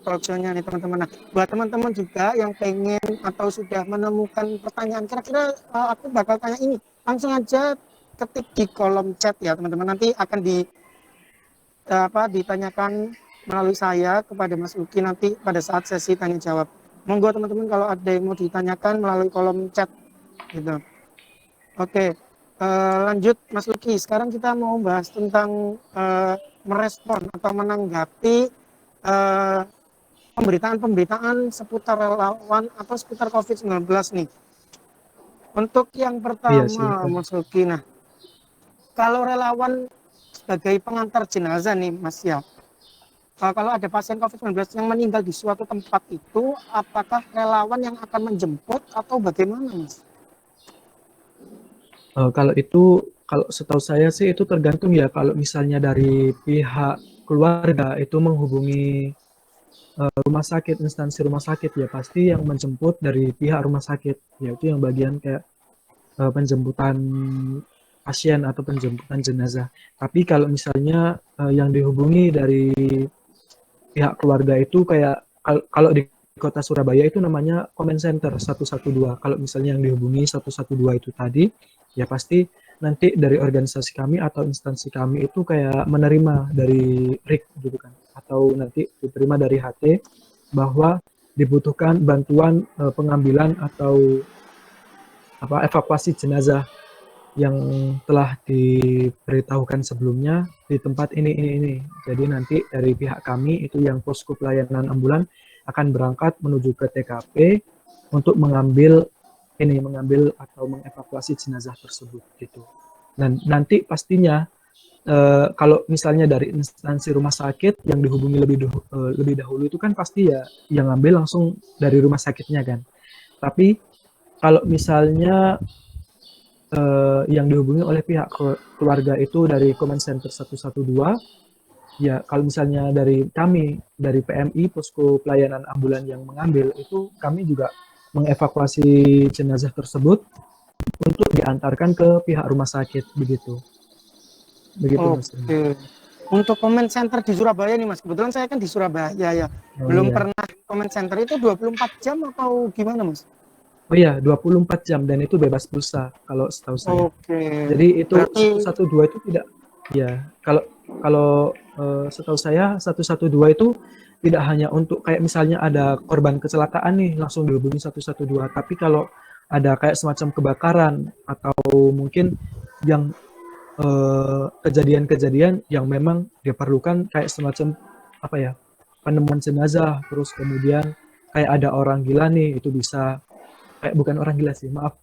B: talkshow-nya nih teman-teman. Nah, buat teman-teman juga yang pengen atau sudah menemukan pertanyaan, kira-kira aku bakal tanya ini. Langsung aja ketik di kolom chat ya teman-teman. Nanti akan ditanyakan melalui saya kepada Mas Luki nanti pada saat sesi tanya jawab. Monggo teman-teman kalau ada yang mau ditanyakan melalui kolom chat gitu. Oke, lanjut Mas Luki. Sekarang kita mau bahas tentang merespon atau menanggapi eh, pemberitaan-pemberitaan seputar relawan atau seputar COVID-19 nih. Untuk yang
C: Iya
B: pertama
C: silakan.
B: Mas Luki, nah kalau relawan sebagai pengantar jenazah nih Mas ya, kalau ada pasien COVID-19 yang meninggal di suatu tempat itu, apakah relawan yang akan menjemput atau bagaimana Mas?
C: Kalau itu kalau setahu saya sih itu tergantung ya, kalau misalnya dari pihak keluarga itu menghubungi rumah sakit, instansi rumah sakit ya pasti yang menjemput dari pihak rumah sakit, yaitu yang bagian kayak penjemputan pasien atau penjemputan jenazah. Tapi kalau misalnya yang dihubungi dari pihak keluarga itu kayak kalau di kota Surabaya itu namanya comment center 112. Kalau misalnya yang dihubungi 112 itu tadi, ya pasti nanti dari organisasi kami atau instansi kami itu kayak menerima dari RIK gitu kan, atau nanti diterima dari HT bahwa dibutuhkan bantuan pengambilan atau evakuasi jenazah yang telah diberitahukan sebelumnya di tempat ini. Jadi nanti dari pihak kami itu yang posko pelayanan ambulan akan berangkat menuju ke TKP untuk mengambil atau mengevakuasi jenazah tersebut gitu. Dan nanti pastinya kalau misalnya dari instansi rumah sakit yang dihubungi lebih dahulu itu kan pasti ya yang ngambil langsung dari rumah sakitnya kan. Tapi kalau misalnya yang dihubungi oleh pihak keluarga itu dari Comment Center 112, ya kalau misalnya dari kami, dari PMI, Posko Pelayanan Ambulan yang mengambil, itu kami juga mengevakuasi jenazah tersebut untuk diantarkan ke pihak rumah sakit, begitu. Mas.
B: Oke. Untuk Comment Center di Surabaya nih Mas, kebetulan saya kan di Surabaya ya. Belum pernah Comment Center itu 24 jam atau gimana Mas?
C: Oh iya, 24 jam dan itu bebas pulsa kalau setahu saya.
B: Oke.
C: Jadi itu
B: Berarti
C: 112 itu tidak, ya kalau setahu saya 112 itu tidak hanya untuk kayak misalnya ada korban kecelakaan nih langsung dihubungi 112, tapi kalau ada kayak semacam kebakaran atau mungkin yang kejadian-kejadian yang memang diperlukan kayak semacam penemuan jenazah, terus kemudian kayak ada orang gila nih, itu bisa bukan orang gila sih, maaf,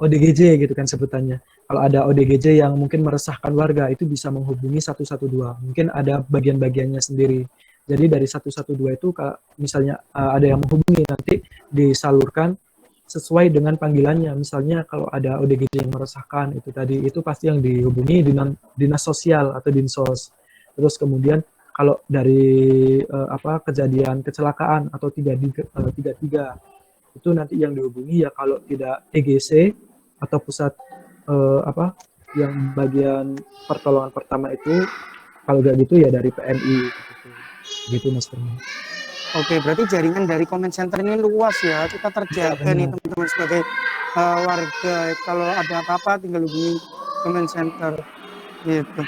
C: ODGJ gitu kan sebutannya. Kalau ada ODGJ yang mungkin meresahkan warga, itu bisa menghubungi 112. Mungkin ada bagian-bagiannya sendiri. Jadi dari 112 itu kalau misalnya ada yang menghubungi, nanti disalurkan sesuai dengan panggilannya. Misalnya kalau ada ODGJ yang meresahkan itu tadi, itu pasti yang dihubungi dinas sosial atau dinsos. Terus kemudian kalau dari kejadian kecelakaan atau 33 itu nanti yang dihubungi ya kalau tidak TGC atau pusat yang bagian pertolongan pertama itu, kalau nggak gitu ya dari PMI gitu Mas Firman.
B: Oke, berarti jaringan dari Comment Center ini luas ya, kita terjaga nih teman-teman sebagai warga, kalau ada apa-apa tinggal hubungi Comment Center gitu.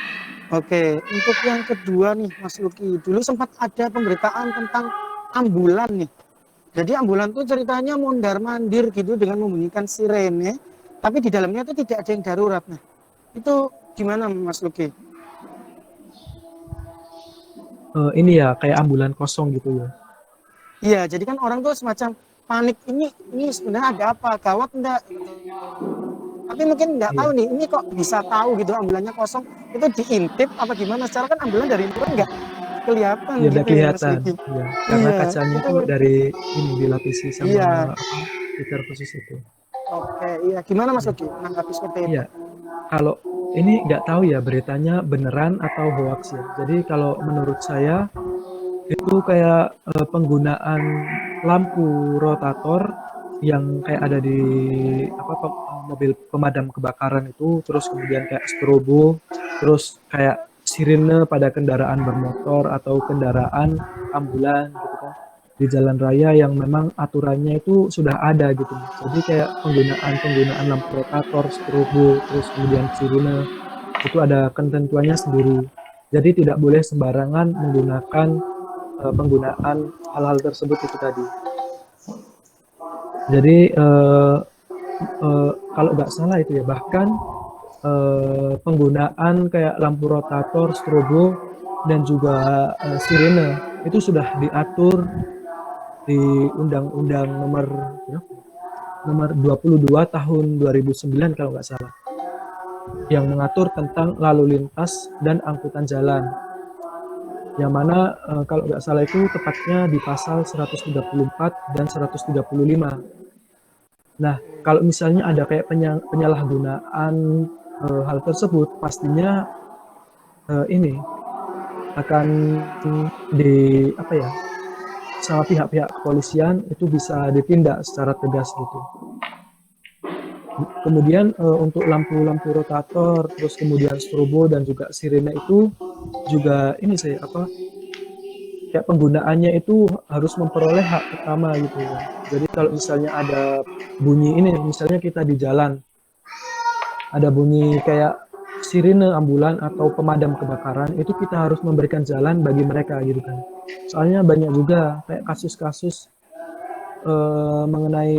B: Oke, untuk yang kedua nih Mas Luki, dulu sempat ada pemberitaan tentang ambulan nih. Jadi ambulan itu ceritanya mondar-mandir gitu dengan membunyikan sirene, tapi di dalamnya itu tidak ada yang darurat. Nah, itu gimana Mas Luki?
C: Ini ya kayak ambulan kosong gitu ya.
B: Iya, jadi kan orang tuh semacam panik, ini sebenarnya ada apa, gawat enggak? Tapi mungkin nggak tahu nih, ini kok bisa tahu gitu ambulannya kosong, itu diintip apa gimana? Secara kan ambulan dari luar nggak kelihatan
C: ya,
B: gitu
C: kelihatan
B: ya,
C: ya, karena kacanya itu dari ini dilapisi sama stiker khusus itu.
B: Oke, iya, gimana Mas Luki menanggapi seperti itu?
C: Iya, kalau ini nggak tahu ya beritanya beneran atau hoax ya. Jadi kalau menurut saya itu kayak penggunaan lampu rotator yang kayak ada di mobil pemadam kebakaran itu, terus kemudian kayak strobo, terus kayak sirine pada kendaraan bermotor atau kendaraan ambulan gitu kan di jalan raya yang memang aturannya itu sudah ada gitu. Jadi kayak penggunaan lampu rotator, strobo, terus kemudian sirine itu ada ketentuannya sendiri. Jadi tidak boleh sembarangan menggunakan penggunaan hal-hal tersebut itu tadi. Jadi kalau nggak salah itu ya, bahkan penggunaan kayak lampu rotator, strobo, dan juga sirene itu sudah diatur di Undang-Undang nomor 22 tahun 2009 kalau nggak salah, yang mengatur tentang lalu lintas dan angkutan jalan, yang mana kalau nggak salah itu tepatnya di pasal 134 dan 135. Nah, kalau misalnya ada kayak penyalahgunaan hal tersebut, pastinya ini akan sama pihak-pihak kepolisian itu bisa ditindak secara tegas gitu. Kemudian untuk lampu-lampu rotator, terus kemudian strobo dan juga sirene itu juga ini sih apa kayak penggunaannya itu harus memperoleh hak pertama gitu ya. Jadi kalau misalnya ada bunyi ini, misalnya kita di jalan, ada bunyi kayak sirine ambulan atau pemadam kebakaran, itu kita harus memberikan jalan bagi mereka gitu kan. Soalnya banyak juga kayak kasus-kasus mengenai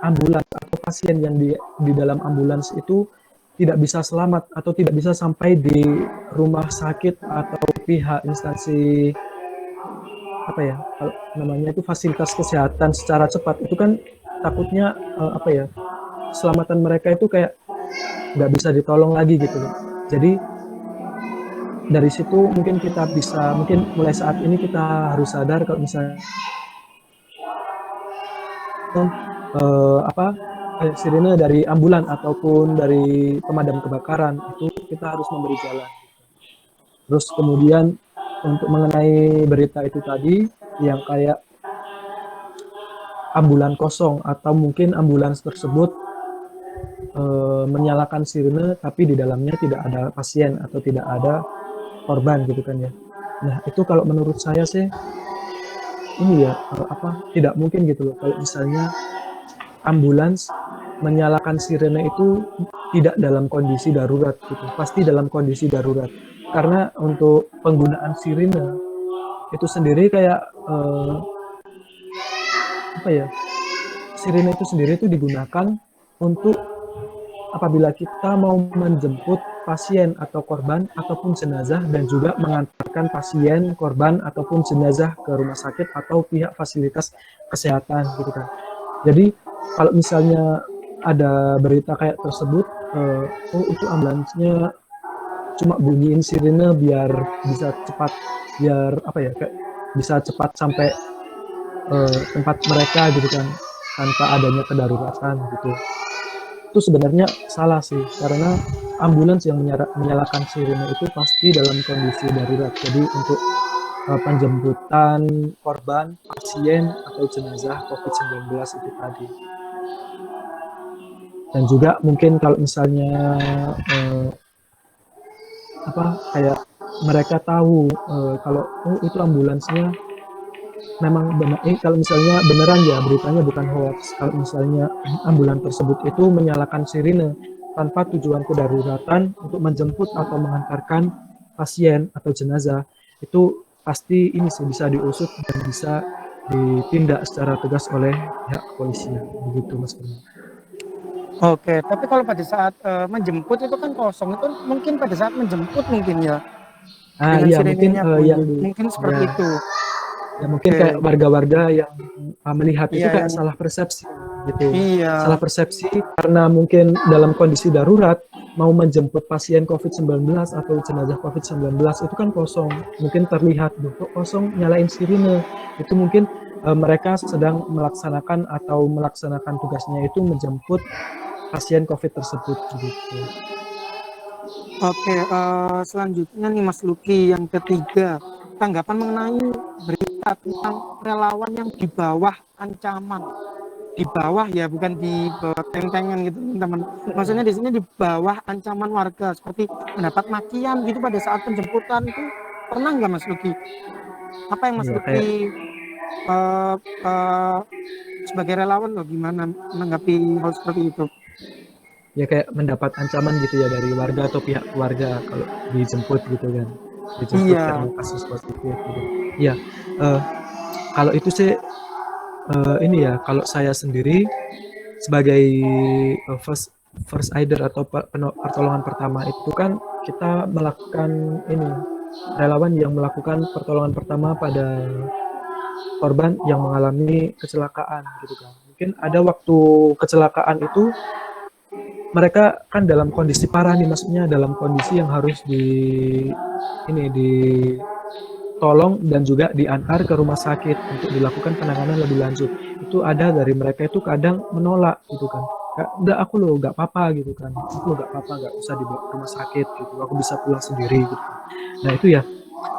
C: ambulans atau pasien yang di dalam ambulans itu tidak bisa selamat atau tidak bisa sampai di rumah sakit atau pihak instansi apa ya kalau namanya itu fasilitas kesehatan secara cepat itu kan takutnya apa ya keselamatan mereka itu kayak nggak bisa ditolong lagi gitu loh. Jadi dari situ mungkin kita bisa mungkin mulai saat ini kita harus sadar kalau misalnya apa sirine dari ambulan ataupun dari pemadam kebakaran itu kita harus memberi jalan. Terus kemudian untuk mengenai berita itu tadi yang kayak ambulan kosong atau mungkin ambulans tersebut menyalakan sirine tapi di dalamnya tidak ada pasien atau tidak ada korban gitu kan ya. Nah itu kalau menurut saya sih ini ya apa tidak mungkin gitu loh kalau misalnya ambulans menyalakan sirene itu tidak dalam kondisi darurat gitu, pasti dalam kondisi darurat. Karena untuk penggunaan sirene itu sendiri kayak apa ya? Sirene itu sendiri itu digunakan untuk apabila kita mau menjemput pasien atau korban ataupun jenazah dan juga mengantarkan pasien, korban ataupun jenazah ke rumah sakit atau pihak fasilitas kesehatan gitu kan. Jadi kalau misalnya ada berita kayak tersebut, oh itu ambulansnya cuma bunyiin sirine biar bisa cepat, biar apa ya, kayak bisa cepat sampai tempat mereka gitu kan, tanpa adanya kedaruratan gitu. Itu sebenarnya salah sih, karena ambulans yang menyalakan sirine itu pasti dalam kondisi darurat. Jadi untuk penjemputan korban, pasien, atau jenazah COVID-19 itu tadi. Dan juga mungkin kalau misalnya apa kayak mereka tahu kalau oh, itu ambulansnya memang benar kalau misalnya beneran ya beritanya bukan hoax, kalau misalnya ambulans tersebut itu menyalakan sirine tanpa tujuan kedaruratan untuk menjemput atau mengantarkan pasien atau jenazah, itu pasti ini sih bisa diusut dan bisa ditindak secara tegas oleh pihak kepolisian begitu Mas Bro.
B: Oke, tapi kalau pada saat menjemput itu kan kosong, itu mungkin pada saat menjemput mungkin ya dengan
C: Iya
B: sirenenya
C: mungkin
B: bunyi,
C: yang
B: mungkin seperti
C: ya,
B: itu.
C: ya mungkin
B: Oke.
C: kayak warga-warga yang melihat itu
B: Iya,
C: kayak
B: yang
C: salah persepsi gitu.
B: iya.
C: Salah persepsi karena mungkin dalam kondisi darurat mau menjemput pasien COVID-19 atau jenazah COVID-19 itu kan kosong. Mungkin terlihat kok kosong nyalain sirine. Itu mungkin mereka sedang melaksanakan tugasnya itu menjemput pasien COVID tersebut gitu.
B: Oke, selanjutnya nih Mas Luki yang ketiga, tanggapan mengenai berita tentang relawan yang di bawah ancaman. Di bawah ya, bukan di bawah teng-tengan gitu teman-teman. Maksudnya di sini di bawah ancaman warga seperti mendapat makian gitu pada saat penjemputan itu pernah nggak Mas Luki? Apa yang Mas
C: Ya,
B: Luki sebagai relawan loh gimana menanggapi hal seperti itu?
C: ya kayak mendapat ancaman gitu ya dari warga atau pihak keluarga kalau dijemput gitu kan, dijemput
B: Iya.
C: karena kasus positif gitu. Ya kalau itu sih ini ya kalau saya sendiri sebagai first aider atau pertolongan pertama itu kan kita melakukan ini relawan yang melakukan pertolongan pertama pada korban yang mengalami kecelakaan gitu kan. Mungkin ada waktu kecelakaan itu mereka kan dalam kondisi parah nih, maksudnya dalam kondisi yang harus ditolong dan juga diantar ke rumah sakit untuk dilakukan penanganan lebih lanjut. Itu ada dari mereka itu kadang menolak gitu kan. Udah aku loh nggak apa-apa gitu kan. Aku nggak apa-apa, nggak usah dibawa ke rumah sakit gitu. Aku bisa pulang sendiri gitu. Nah itu ya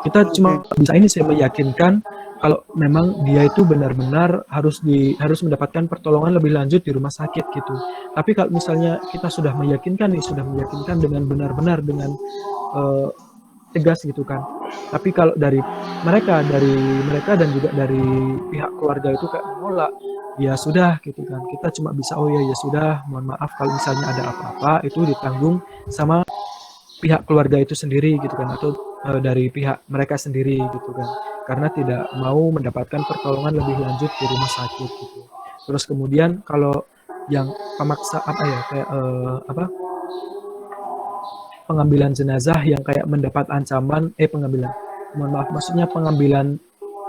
C: kita cuma bisa ini saya meyakinkan kalau memang dia itu benar-benar harus mendapatkan pertolongan lebih lanjut di rumah sakit gitu. Tapi kalau misalnya kita sudah meyakinkan dengan benar-benar dengan eh, tegas gitu kan. Tapi kalau dari mereka dan juga dari pihak keluarga itu kayak menolak, ya sudah gitu kan. Kita cuma bisa oh ya sudah, mohon maaf kalau misalnya ada apa-apa itu ditanggung sama pihak keluarga itu sendiri gitu kan, atau dari pihak mereka sendiri gitu kan, karena tidak mau mendapatkan pertolongan lebih lanjut di rumah sakit gitu. Terus kemudian kalau yang pemaksa apa ya kayak pengambilan jenazah yang kayak mendapat ancaman maksudnya pengambilan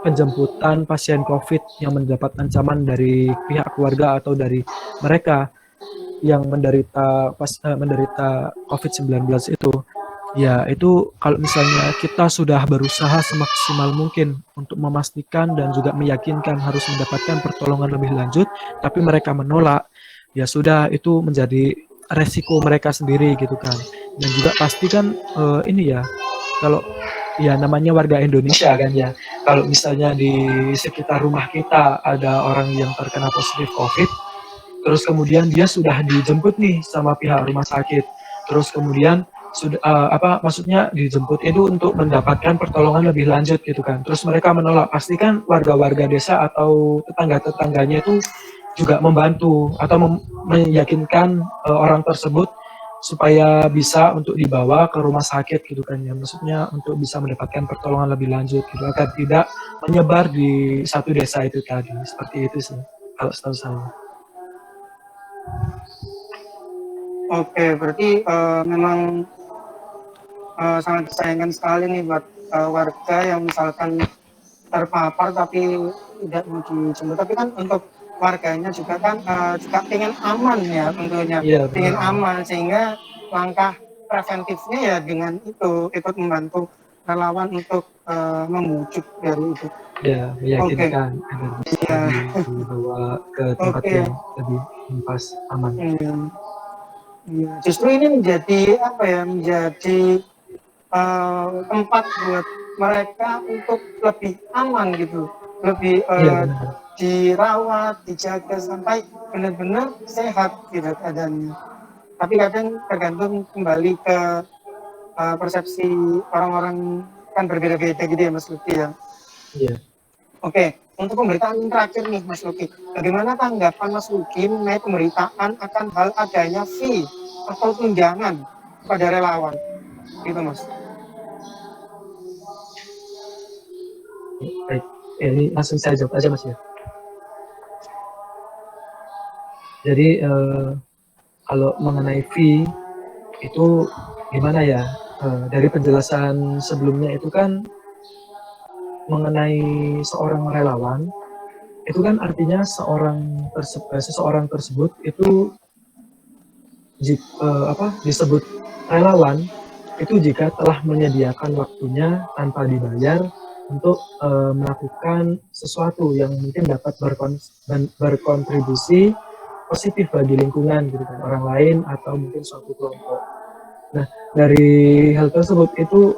C: penjemputan pasien COVID yang mendapat ancaman dari pihak keluarga atau dari mereka yang menderita COVID-19 itu, ya itu kalau misalnya kita sudah berusaha semaksimal mungkin untuk memastikan dan juga meyakinkan harus mendapatkan pertolongan lebih lanjut, tapi mereka menolak, ya sudah itu menjadi resiko mereka sendiri gitu kan. Dan juga pasti kan ini ya, kalau ya namanya warga Indonesia kan ya, kalau misalnya di sekitar rumah kita ada orang yang terkena positif COVID, terus kemudian dia sudah dijemput nih sama pihak rumah sakit, terus kemudian sudah maksudnya dijemput itu untuk mendapatkan pertolongan lebih lanjut gitu kan, terus mereka menolak, pasti kan warga-warga desa atau tetangga-tetangganya itu juga membantu atau meyakinkan orang tersebut supaya bisa untuk dibawa ke rumah sakit gitu kan ya, maksudnya untuk bisa mendapatkan pertolongan lebih lanjut gitu agar tidak menyebar di satu desa itu tadi, seperti itu sih kalau setahu saya.
B: Oke, berarti memang sangat disayangkan sekali nih buat warga yang misalkan terpapar tapi tidak mau dijemput. Tapi kan untuk warganya juga kan juga ingin aman ya tentunya, ingin aman, sehingga langkah preventifnya ya dengan itu ikut membantu relawan untuk membujuk dari itu.
C: Ya, meyakinkan agar bisa dibawa ke tempat yang lebih pas, aman.
B: Iya, justru ini menjadi apa ya, menjadi tempat buat mereka untuk lebih aman gitu, lebih dirawat, dijaga sampai benar-benar sehat gitu keadaannya. Tapi kadang tergantung kembali ke persepsi orang-orang, kan berbeda-beda gitu ya Mas Luki ya.
C: Iya.
B: Oke, untuk pemberitaan yang terakhir nih Mas Luki, bagaimana tanggapan Mas Luki mengenai pemberitaan akan hal adanya fee atau tunjangan pada relawan, gitu Mas?
C: Baik, ini langsung saya jawab aja Mas ya. Jadi kalau mengenai fee itu gimana ya? Dari penjelasan sebelumnya itu kan mengenai seorang relawan itu kan artinya seseorang tersebut itu disebut relawan itu jika telah menyediakan waktunya tanpa dibayar untuk melakukan sesuatu yang mungkin dapat berkontribusi positif bagi lingkungan gitu kan, orang lain atau mungkin suatu kelompok. Nah, dari hal tersebut itu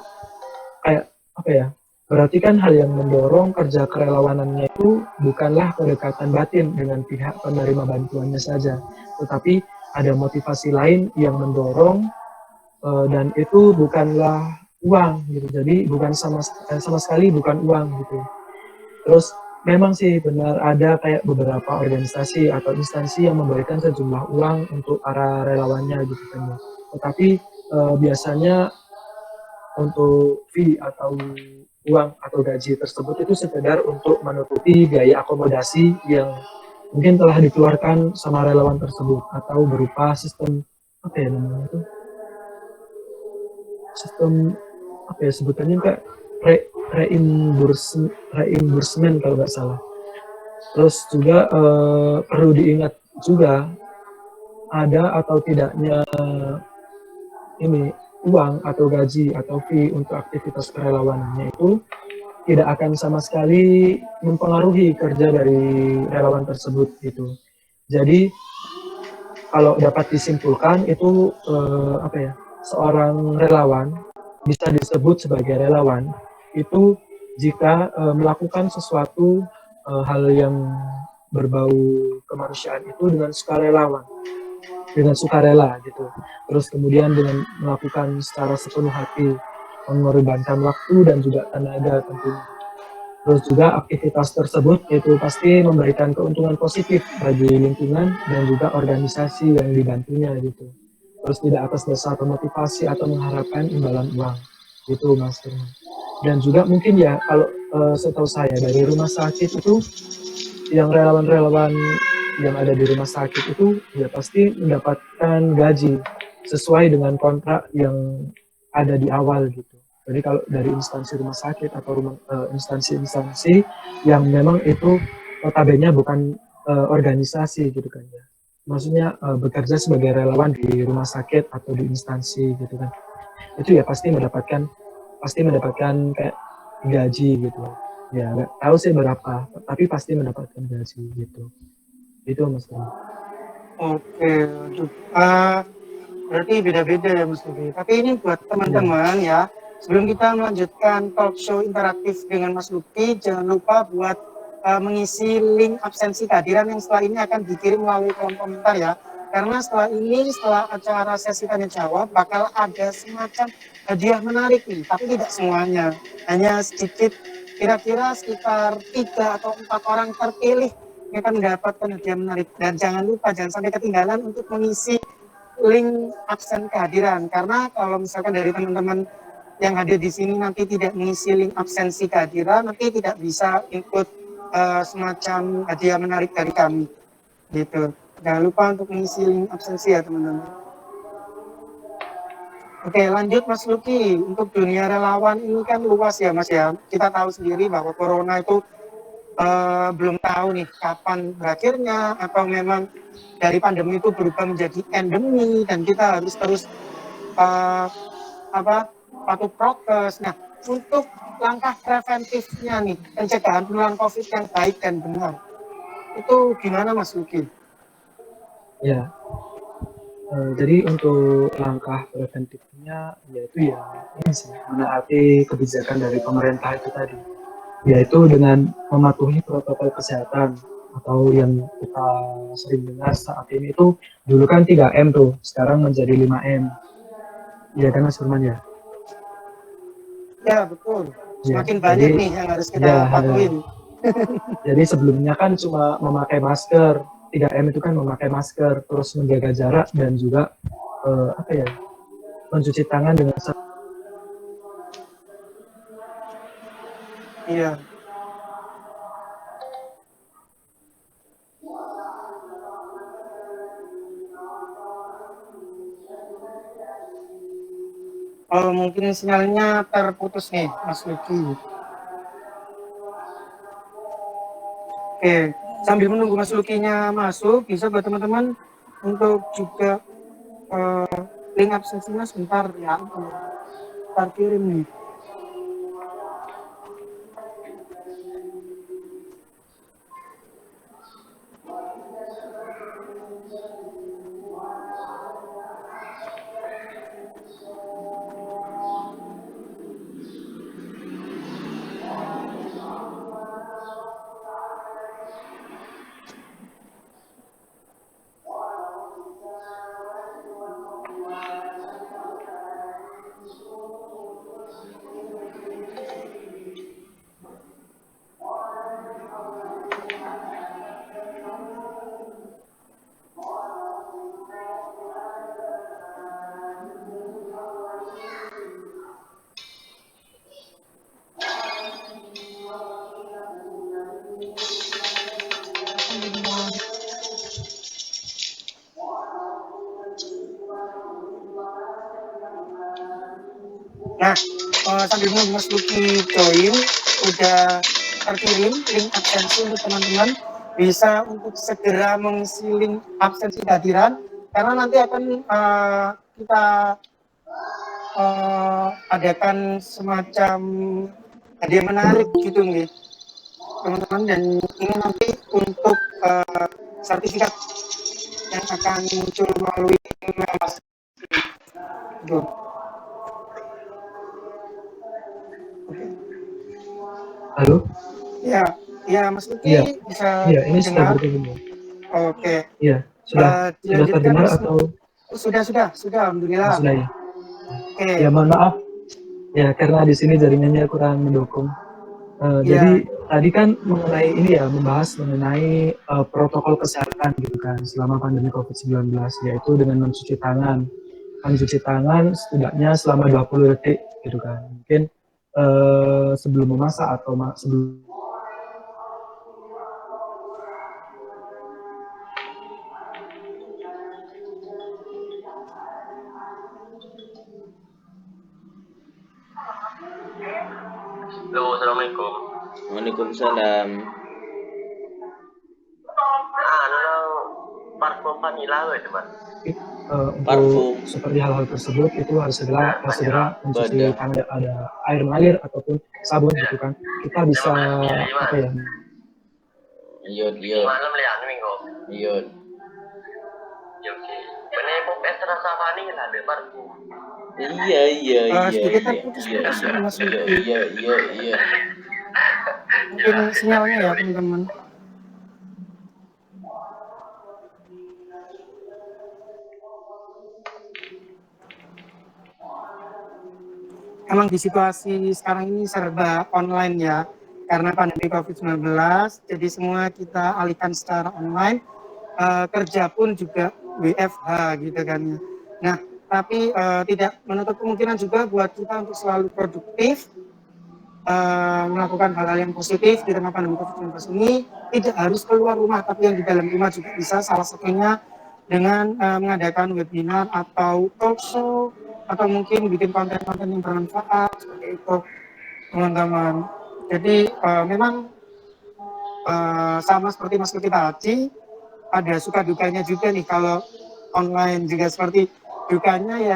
C: kayak apa ya? Berarti kan hal yang mendorong kerja kerelawanannya itu bukanlah kedekatan batin dengan pihak penerima bantuannya saja, tetapi ada motivasi lain yang mendorong dan itu bukanlah uang gitu. Jadi bukan sama sekali bukan uang gitu. Terus memang sih benar ada kayak beberapa organisasi atau instansi yang memberikan sejumlah uang untuk para relawannya gitu kan. Tetapi biasanya untuk fee atau uang atau gaji tersebut itu sekedar untuk menutupi biaya akomodasi yang mungkin telah dikeluarkan sama relawan tersebut, atau berupa sistem apa ya namanya itu, sistem apa ya sebutannya, kayak reimbursement kalau nggak salah. Terus juga perlu diingat juga ada atau tidaknya ini uang atau gaji atau fee untuk aktivitas kerelawanannya itu tidak akan sama sekali mempengaruhi kerja dari relawan tersebut gitu. Jadi kalau dapat disimpulkan itu seorang relawan bisa disebut sebagai relawan itu jika melakukan sesuatu hal yang berbau kemanusiaan itu dengan sukarela gitu. Terus kemudian dengan melakukan secara sepenuh hati, mengorbankan waktu dan juga tenaga tentunya. Terus juga aktivitas tersebut itu pasti memberikan keuntungan positif bagi lingkungan dan juga organisasi yang dibantunya gitu. Terus tidak atas dasar motivasi atau mengharapkan imbalan uang gitu Mas Firman. Dan juga mungkin ya kalau setahu saya dari rumah sakit itu yang relawan-relawan yang ada di rumah sakit itu ya pasti mendapatkan gaji sesuai dengan kontrak yang ada di awal gitu. Jadi kalau dari instansi rumah sakit atau instansi-instansi yang memang itu notabene bukan organisasi gitu kan ya. Maksudnya bekerja sebagai relawan di rumah sakit atau di instansi gitu kan. Itu ya pasti mendapatkan kayak gaji gitu. Ya nggak tahu sih berapa, tapi pasti mendapatkan gaji gitu. Itu Mas Bro.
B: Oke, aduh. Berarti beda-beda ya Mas Luki. Tapi ini buat teman-teman ya, sebelum kita melanjutkan talk show interaktif dengan Mas Luki, jangan lupa buat mengisi link absensi kehadiran yang setelah ini akan dikirim melalui kolom komentar ya. Karena setelah acara sesi tanya jawab, bakal ada semacam hadiah menarik nih, tapi tidak semuanya. Hanya sedikit, kira-kira sekitar 3 atau 4 orang terpilih yang akan mendapatkan hadiah menarik. Dan jangan lupa, jangan sampai ketinggalan untuk mengisi link absen kehadiran, karena kalau misalkan dari teman-teman yang hadir di sini nanti tidak mengisi link absensi kehadiran, nanti tidak bisa ikut semacam hadiah menarik dari kami gitu. Jangan lupa untuk mengisi link absensi ya teman-teman. Oke, lanjut Mas Luki. Untuk dunia relawan ini kan luas ya Mas ya. Kita tahu sendiri bahwa corona itu belum tahu nih kapan berakhirnya, atau memang dari pandemi itu berubah menjadi endemi dan kita harus terus patuh prokes. Nah, untuk langkah preventifnya nih, pencegahan penularan COVID yang baik dan benar, itu gimana Mas Luki?
C: Ya, jadi untuk langkah preventifnya yaitu ya ini sih menaati kebijakan dari pemerintah itu tadi, yaitu dengan mematuhi protokol kesehatan atau yang kita sering dengar saat ini itu dulu kan 3M tuh, sekarang menjadi 5M. Iya kan Mas Firman ya?
B: Ya betul,
C: Ya,
B: semakin banyak
C: jadi
B: nih yang harus kita patuhin.
C: jadi sebelumnya kan cuma memakai masker, 3M itu kan memakai masker, terus menjaga jarak dan juga mencuci tangan dengan
B: Iya. Oh, mungkin sinyalnya terputus nih, Mas Luki. Oke, sambil menunggu Mas Lukinya masuk, bisa buat teman-teman untuk juga link absensinya sebentar ya. Ntar kirim nih. Nah, sambil menunggu Mas Luki join, udah terkirim link absensi untuk teman-teman, bisa untuk segera mengisi link absensi kehadiran, karena nanti akan kita adakan semacam hadiah menarik gitu nih teman-teman, dan ini nanti untuk sertifikat yang akan muncul melalui email Mas.
C: Halo?
B: Ya, ya Mas
C: Iya,
B: Luki bisa
C: iya, ini sudah
B: mendengar?
C: bergabung ya.
B: Oke,
C: Iya, sudah
B: dilanjutkan
C: terdengar
B: Mas
C: atau
B: Luki. Sudah, alhamdulillah.
C: sudah ya? Ya,
B: Oke,
C: mohon maaf ya karena di sini jaringannya kurang mendukung. Jadi
B: ya,
C: tadi kan mengenai ini ya, membahas mengenai protokol kesehatan gitu kan selama pandemi COVID-19, yaitu dengan mencuci tangan. Mencuci tangan setidaknya selama 20 detik gitu kan. Mungkin sebelum memasak atau sebelum.
E: Halo, assalamualaikum.
D: Waalaikumsalam.
E: Nang parfum vanilla itu mas.
C: Untuk
D: Parfum.
C: seperti hal-hal tersebut itu harus segera mencuci
D: Beda.
C: tangan, ada air mengalir ataupun sabun gitu kan, kita bisa apa ya.
D: Iyot, iyot.
E: Malam lihat minggu.
D: Iyot.
E: Ya oke. Ini pop rasa vanilla ada parfum.
D: Iya, iya, iya,
B: sedikit
D: iya, iya,
B: terputus-putus
D: iya,
B: ini Mas
D: iya,
B: Luki.
D: iya, iya, iya.
B: Mungkin sinyalnya ya teman-teman. Emang di situasi sekarang ini serba online ya, karena pandemi COVID-19, jadi semua kita alihkan secara online, kerja pun juga WFH gitu kan ya. Nah, tapi tidak menutup kemungkinan juga buat kita untuk selalu produktif, melakukan hal-hal yang positif di tengah pandemi COVID-19 ini, tidak harus keluar rumah, tapi yang di dalam rumah juga bisa, salah satunya dengan mengadakan webinar atau talk show, atau mungkin bikin konten-konten yang bermanfaat, seperti itu teman-teman. Jadi memang sama seperti Mas Luki tadi, ada suka dukanya juga nih kalau online juga, seperti dukanya ya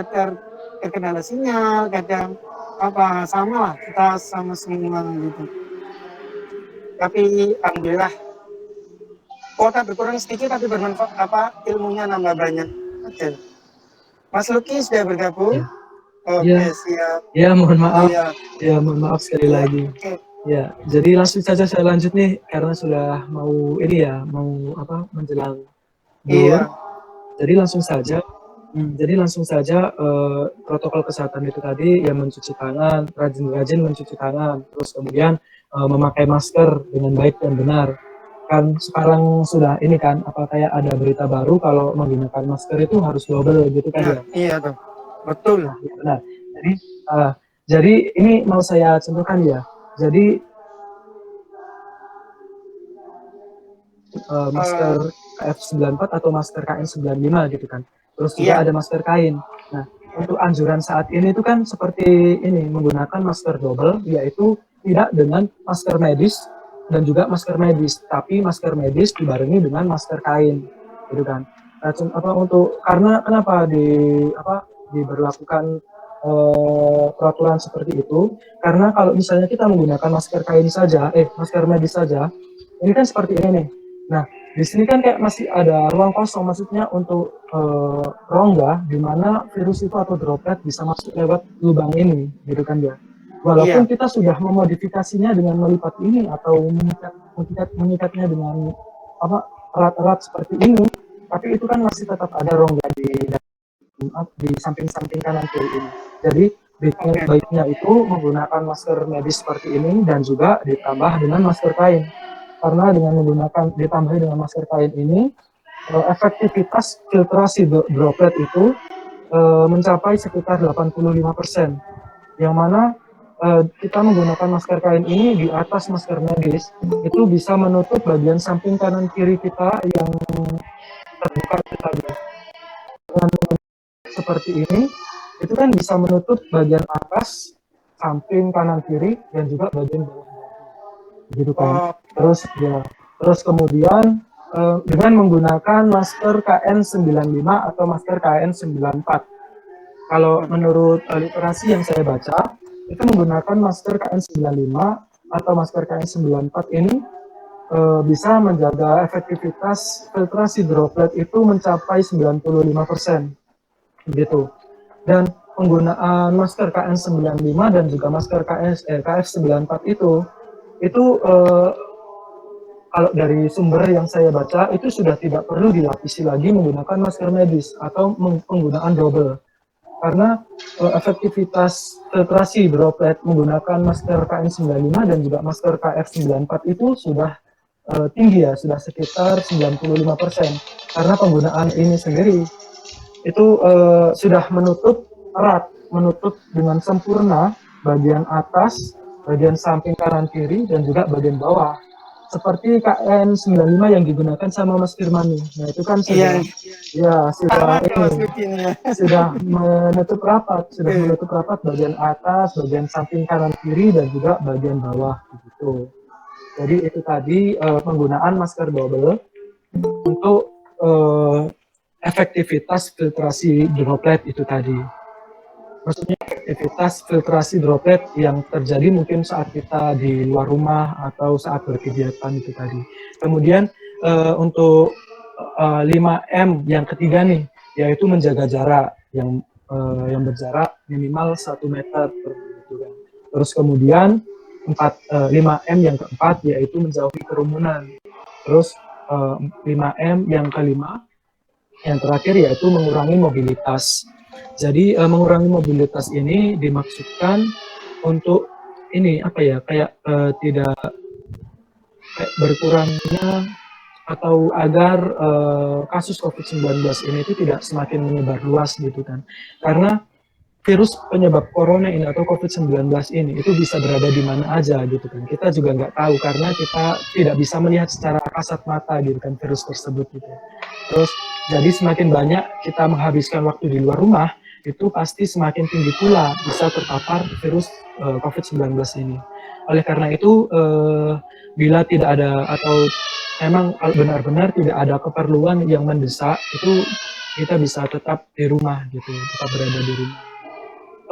B: terkendala sinyal, kadang apa sama lah kita sama semua gitu. Tapi alhamdulillah kuota berkurang sedikit tapi bermanfaat, ilmunya nambah banyak. Oke. Mas Luki sudah bergabung?
C: Ya, ya,
B: Oke, siap.
C: ya, mohon maaf.
B: Iya,
C: Ya, mohon maaf sekali
B: iya.
C: lagi.
B: Oke.
C: Ya, jadi langsung saja saya lanjut nih karena sudah mau ini ya, mau apa menjelang
B: Iya,
C: duhur. Jadi langsung saja protokol kesehatan itu tadi ya, mencuci tangan, rajin-rajin mencuci tangan, terus kemudian memakai masker dengan baik dan benar. Kan sekarang sudah ini kan apa kayak ada berita baru kalau menggunakan masker itu harus double gitu kan
B: iya,
C: ya.
B: iya tuh. Betul.
C: Nah, ya benar. Jadi uh, jadi ini mau saya contohkan ya. Jadi
B: Eh,
C: masker KF94 atau masker KN95 gitu kan. Terus juga
B: iya,
C: ada masker kain. Nah, untuk anjuran saat ini itu kan seperti ini, menggunakan masker double, yaitu tidak dengan masker medis dan juga masker medis, tapi masker medis dibarengi dengan masker kain, gitu kan. Nah, apa untuk karena kenapa diberlakukan peraturan seperti itu? Karena kalau misalnya kita menggunakan masker kain saja, masker medis saja, ini kan seperti ini nih. Nah, di sini kan kayak masih ada ruang kosong, maksudnya untuk rongga di mana virus itu atau droplet bisa masuk lewat lubang ini, gitu kan ya. Walaupun
B: iya,
C: kita sudah memodifikasinya dengan melipat ini atau mengikatnya dengan apa erat-erat seperti ini, tapi itu kan masih tetap ada rongga di samping-samping kanan kiri ini. Jadi baiknya itu menggunakan masker medis seperti ini dan juga ditambah dengan masker kain. Karena dengan ditambah dengan masker kain ini, efektivitas filtrasi droplet itu mencapai sekitar 85%. Yang mana kita menggunakan masker kain ini di atas masker medis itu bisa menutup bagian samping kanan kiri kita yang terbuka tadi. Dengan seperti ini, itu kan bisa menutup bagian atas, samping kanan kiri dan juga bagian bawah, gitu kan. Terus kemudian dengan menggunakan masker KN95 atau masker KN94. Kalau menurut literasi yang saya baca, itu menggunakan masker KN95 atau masker KN94 ini bisa menjaga efektivitas filtrasi droplet itu mencapai 95%, gitu. Dan penggunaan masker KN95 dan juga masker KF94 itu itu kalau dari sumber yang saya baca itu sudah tidak perlu dilapisi lagi menggunakan masker medis atau penggunaan double. Karena efektivitas filtrasi droplet menggunakan masker KN95 dan juga masker KF94 itu sudah tinggi ya, sudah sekitar 95%. Karena penggunaan ini sendiri itu sudah menutup erat, menutup dengan sempurna bagian atas, bagian samping kanan kiri, dan juga bagian bawah. Seperti KN95 yang digunakan sama Mas Firman. Nah itu kan sudah, ya sudah ini, sudah menutup rapat bagian atas, bagian samping kanan kiri, dan juga bagian bawah gitu. Jadi itu tadi penggunaan masker double untuk efektivitas filtrasi droplet itu tadi. Maksudnya efektivitas filtrasi droplet yang terjadi mungkin saat kita di luar rumah atau saat berkegiatan itu tadi. Kemudian untuk 5M yang ketiga nih, yaitu menjaga jarak yang berjarak minimal 1 meter. Gitu kan. Terus kemudian 5M yang keempat yaitu menjauhi kerumunan. Terus 5M yang kelima, yang terakhir yaitu mengurangi mobilitas. Jadi mengurangi mobilitas ini dimaksudkan untuk ini apa ya, kayak tidak kayak berkurangnya atau agar kasus COVID-19 ini itu tidak semakin menyebar luas gitu kan. Karena virus penyebab corona ini atau COVID-19 ini itu bisa berada di mana aja gitu kan. Kita juga nggak tahu karena kita tidak bisa melihat secara kasat mata gitu kan virus tersebut gitu. Terus jadi semakin banyak kita menghabiskan waktu di luar rumah, itu pasti semakin tinggi pula bisa terpapar virus COVID-19 ini. Oleh karena itu, bila tidak ada atau memang benar-benar tidak ada keperluan yang mendesak, itu kita bisa tetap di rumah gitu, tetap berada di rumah.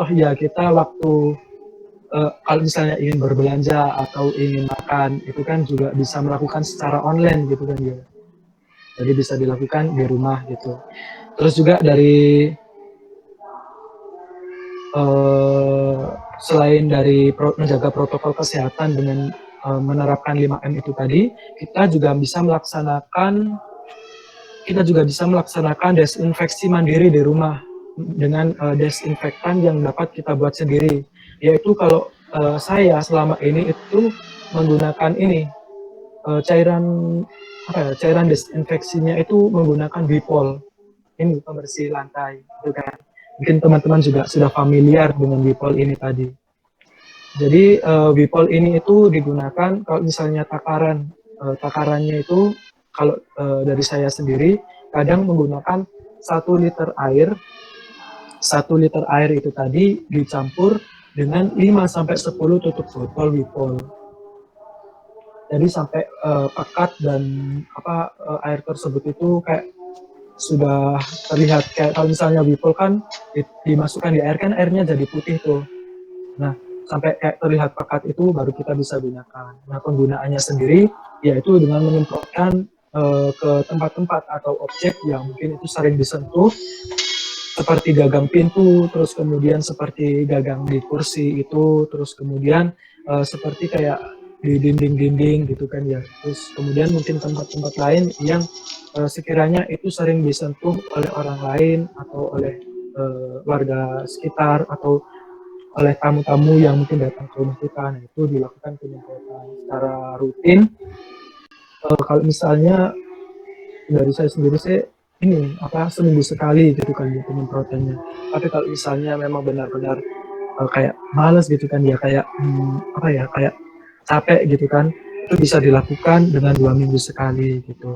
C: Oh ya, kita waktu kalau misalnya ingin berbelanja atau ingin makan, itu kan juga bisa melakukan secara online gitu kan ya. Jadi bisa dilakukan di rumah gitu. Terus juga dari selain dari menjaga protokol kesehatan dengan menerapkan 5M itu tadi, kita juga bisa melaksanakan desinfeksi mandiri di rumah dengan desinfektan yang dapat kita buat sendiri. Yaitu kalau saya selama ini itu menggunakan ini cairan desinfeksinya itu menggunakan Wipol. Ini pembersih lantai, gitu kan. Mungkin teman-teman juga sudah familiar dengan Wipol ini tadi. Jadi Wipol ini itu digunakan kalau misalnya takarannya itu kalau dari saya sendiri kadang menggunakan 1 liter air. 1 liter air itu tadi dicampur dengan 5-10 tutup botol Wipol. Jadi sampai pekat dan air tersebut itu kayak sudah terlihat kayak kalau misalnya Wipol kan dimasukkan di air kan airnya jadi putih tuh. Nah, sampai kayak terlihat pekat itu baru kita bisa gunakan. Nah, penggunaannya sendiri yaitu dengan menyemprotkan ke tempat-tempat atau objek yang mungkin itu sering disentuh seperti gagang pintu, terus kemudian seperti gagang di kursi itu, terus kemudian seperti kayak di dinding-dinding gitu kan ya. Terus kemudian mungkin tempat-tempat lain yang sekiranya itu sering disentuh oleh orang lain atau oleh warga sekitar atau oleh tamu-tamu yang mungkin datang ke rumah kita. Nah, itu dilakukan penyemprotan secara rutin. Kalau misalnya dari saya sendiri ini seminggu sekali gitu kan ya penyemprotannya. Tapi kalau misalnya memang benar-benar kayak malas gitu kan ya, kayak kayak capek gitu kan, itu bisa dilakukan dengan 2 minggu sekali gitu.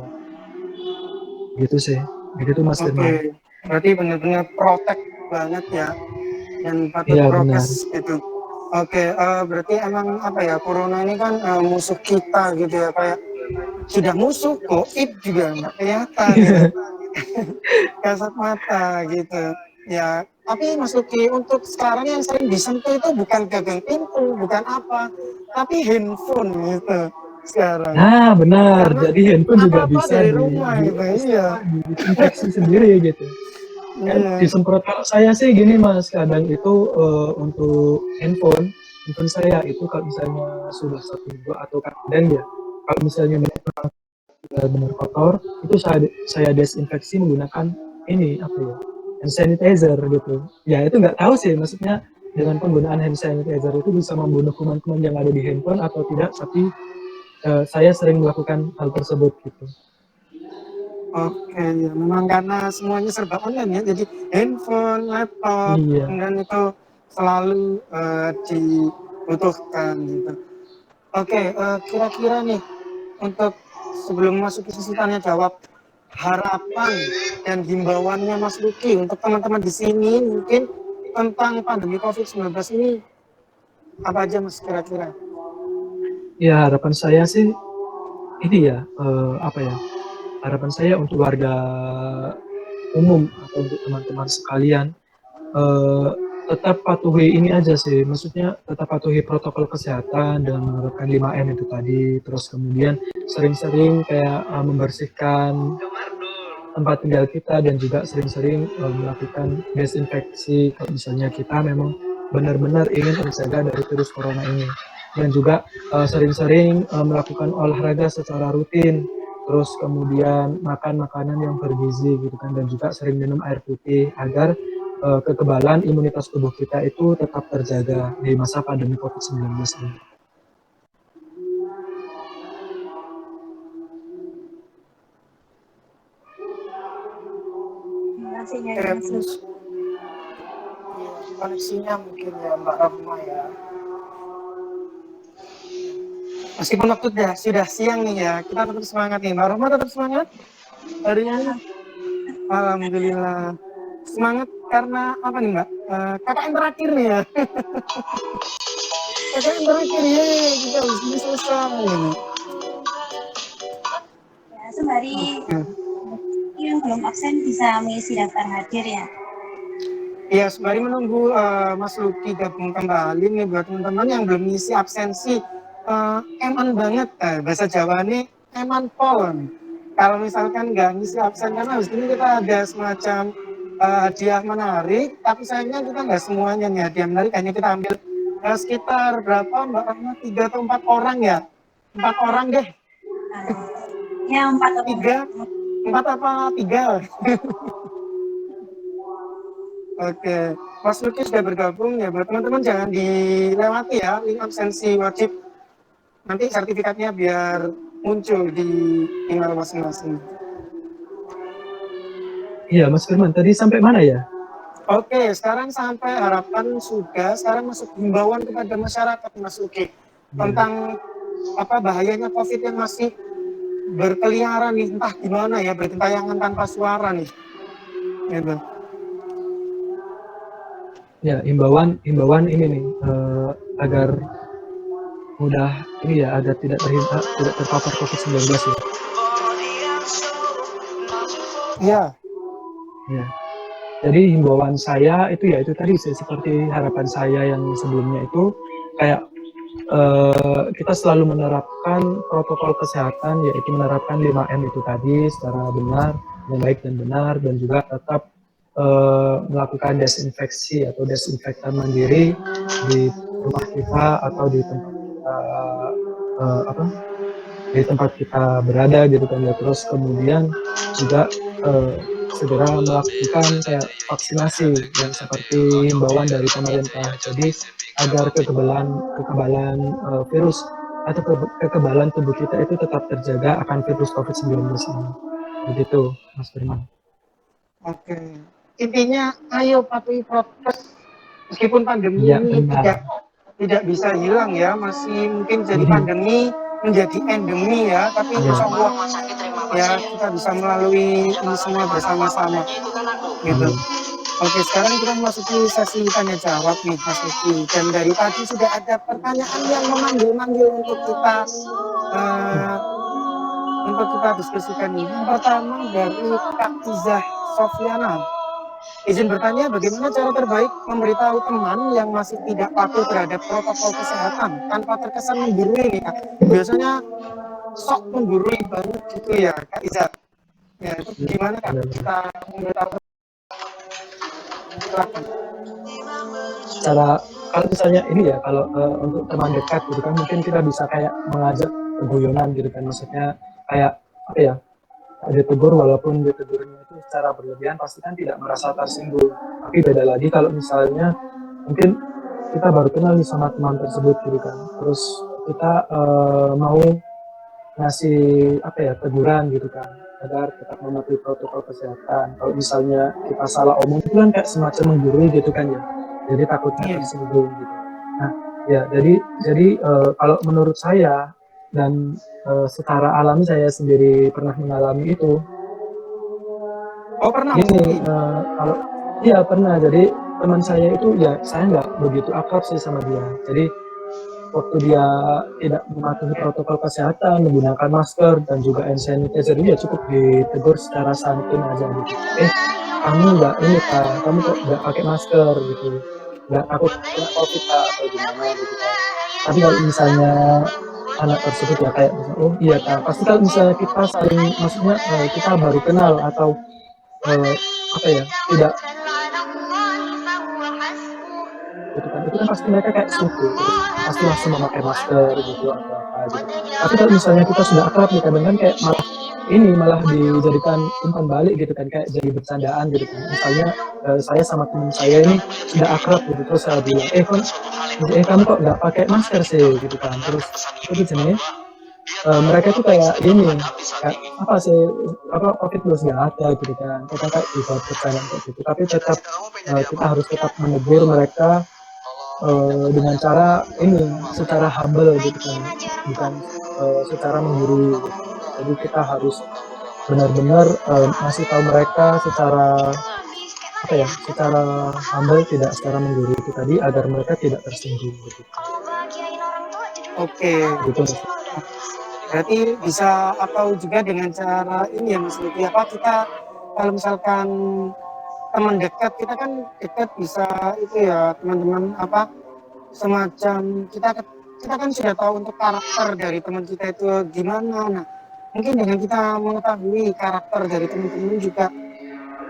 C: Gitu sih. Begitu Mas Firman.
B: Berarti benar-benar protek banget ya, dan patut prokes gitu. Berarti emang corona ini kan musuh kita gitu ya, kayak sudah musuh, COVID juga nggak kelihatan gitu. Kasat mata gitu ya. Tapi Mas Luki, untuk sekarang yang sering disentuh itu bukan gagang pintu, bukan apa, tapi handphone gitu sekarang.
C: Nah benar, karena jadi handphone juga bisa
B: dari rumah gitu,
C: disinfeksi sendiri gitu. Disemprot. Kalau saya sih gini Mas, kadang itu untuk handphone handphone saya itu kalau misalnya sudah 1 minggu atau kadang ya kalau misalnya benar kotor itu saya desinfeksi menggunakan ini apa ya, hand sanitizer gitu ya. Itu nggak tahu sih maksudnya dengan penggunaan hand sanitizer itu bisa membunuh kuman-kuman yang ada di handphone atau tidak, tapi saya sering melakukan hal tersebut gitu.
B: Oke, ya memang karena semuanya serba online ya, jadi handphone, laptop,
C: Iya.
B: kemudian itu selalu dibutuhkan gitu. Oke, kira-kira nih untuk sebelum masuk ke sesi tanya jawab, harapan dan himbauannya Mas Luki untuk teman-teman di sini mungkin tentang pandemi COVID-19 ini apa aja Mas kira-kira?
C: Ya harapan saya sih ini ya apa ya, harapan saya untuk warga umum atau untuk teman-teman sekalian eh, tetap patuhi ini aja sih, maksudnya tetap patuhi protokol kesehatan dengan menerapkan 5M itu tadi, terus kemudian sering-sering kayak membersihkan tempat tinggal kita dan juga sering-sering melakukan desinfeksi kalau misalnya kita memang benar-benar ingin terjaga dari virus corona ini, dan juga sering-sering melakukan olahraga secara rutin, terus kemudian makan makanan yang bergizi gitu kan, dan juga sering minum air putih agar kekebalan imunitas tubuh kita itu tetap terjaga di masa pandemi COVID-19 ini.
A: Terima kasih ya,
B: Oke,
A: Mas Luki.
B: koneksinya mungkin ya Mbak Rahma ya. Meskipun waktu sudah siang nih ya, kita tetap semangat nih. Mbak Rahma tetap semangat hari ini? Alhamdulillah. Semangat karena apa nih Mbak? KKN terakhir nih ya. KKN terakhir ya, kita harus ini selesai ini.
A: Ya, sembari yang belum absen bisa mengisi daftar hadir ya.
B: Ya, sembari menunggu Mas Luki gabung kembali nih buat teman-teman yang belum ngisi absensi, eman banget bahasa Jawa nih eman pol. Kalau misalkan nggak ngisi absen, karena habis ini kita ada semacam hadiah menarik, tapi sayangnya kita nggak semuanya nih hadiah menarik, hanya kita ambil sekitar berapa Mbak Rahma, 3 atau 4 orang ya? 4 orang deh.
A: Ya, 4 atau
B: 4 apa 3? Oke, Mas Luki sudah bergabung ya. Buat teman-teman jangan dilewati ya, link absensi wajib. Nanti sertifikatnya biar muncul di email masing-masing.
C: Iya, Mas Firman, tadi sampai mana ya?
B: Oke, sekarang sampai harapan sudah. Sekarang masuk himbauan kepada masyarakat, Mas Luki, tentang apa bahayanya COVID yang masih berkeliaran nih, entah gimana ya, bergentayangan tanpa suara nih. Gitu.
C: Ya, himbauan ini nih agar mudah ini ya, agar tidak terpapar COVID-19 ya.
B: Iya.
C: Ya. Jadi himbauan saya itu ya itu tadi seperti harapan saya yang sebelumnya itu kayak kita selalu menerapkan protokol kesehatan, yaitu menerapkan 5M itu tadi secara benar, yang baik dan benar, dan juga tetap melakukan desinfeksi atau desinfektan mandiri di rumah kita atau di tempat kita di tempat kita berada gitu kan ya. Terus kemudian juga segera melakukan kayak vaksinasi yang seperti himbauan dari pemerintah. Jadi agar kekebalan virus atau kekebalan tubuh kita itu tetap terjaga akan virus COVID-19 ini. Begitu, Mas Firman.
B: Oke. Intinya ayo patuhi prokes meskipun pandemi
C: Ya,
B: ini
C: benar.
B: tidak bisa hilang ya, masih mungkin jadi pandemi menjadi endemi ya, tapi insya Allah ya kita bisa melalui ini semua bersama-sama gitu. Oke, sekarang kita memasuki sesi tanya jawab nih Mas Luki, dan dari tadi sudah ada pertanyaan yang memanggil-manggil untuk kita diskusikan ini. Yang pertama dari Kak Izah Sofiana. Izin bertanya, bagaimana cara terbaik memberitahu teman yang masih tidak patuh terhadap protokol kesehatan tanpa terkesan menggurui nih Kak? Biasanya sok menggurui banget gitu ya Kak Iza. Ya, itu gimana Kak kita memberitahu?
C: kalau misalnya ini ya, kalau untuk teman dekat gitu kan, mungkin kita bisa kayak mengajak guyonan gitu kan, maksudnya kayak apa ya, ditegur walaupun ditegurnya itu secara berlebihan pasti kan tidak merasa tersinggung. Tapi beda lagi kalau misalnya mungkin kita baru kenal nih sama teman tersebut gitu kan, terus kita mau ngasih apa ya, teguran gitu kan agar tetap mematuhi protokol kesehatan. Kalau misalnya kita salah omong itu kan kayak semacam menggurui gitu kan ya, jadi takutnya
B: Iya.
C: tersinggung gitu. Nah ya, jadi kalau menurut saya dan secara alami saya sendiri pernah mengalami itu.
B: Oh pernah Mas
C: Gini,
B: Luki?
C: kalau iya pernah. Jadi teman saya itu ya saya nggak begitu akrab sih sama dia. Jadi waktu dia tidak mematuhi protokol kesehatan, menggunakan masker dan juga hand sanitizer, dia cukup ditegur secara santun aja gitu. Kamu nggak ini Pak, kamu kok nggak pakai masker gitu, nggak takut kena COVID Pak atau gimana gitu kan. Tapi kalau misalnya anak tersebut ya kayak misalnya, oh iya Pak, pasti kalau misalnya kita saling, maksudnya kita baru kenal atau apa ya, tidak gitu kan, itu kan pasti mereka kayak suku terus pasti langsung memakai masker gitu atau apa gitu. Tapi kalau misalnya kita sudah akrab nih, kadang kan kayak malah dijadikan umpan balik gitu kan, kayak jadi bercandaan gitu kan. Misalnya saya sama teman saya ini sudah akrab gitu, terus saya bilang kamu kok nggak pakai masker sih gitu kan, terus itu jenis mereka tuh kayak ini, kayak apa sih, apa COVID terus nggak ada gitu kan, kita kayak dibuat bercanda kayak gitu. Tapi tetap kita harus tetap menegur mereka dengan cara ini, secara humble gitu kan, bukan secara menggurui gitu. Jadi kita harus benar-benar ngasih tahu mereka secara apa ya, secara humble, tidak secara menggurui itu tadi, agar mereka tidak tersinggung gitu.
B: Oke.
C: Gitu Mas.
B: Berarti bisa atau juga dengan cara ini ya Mas Luki, apa kita kalau misalkan teman dekat kita kan dekat bisa itu ya teman-teman apa semacam kita kan sudah tahu untuk karakter dari teman kita itu gimana. Nah mungkin dengan kita mengetahui karakter dari teman-teman juga,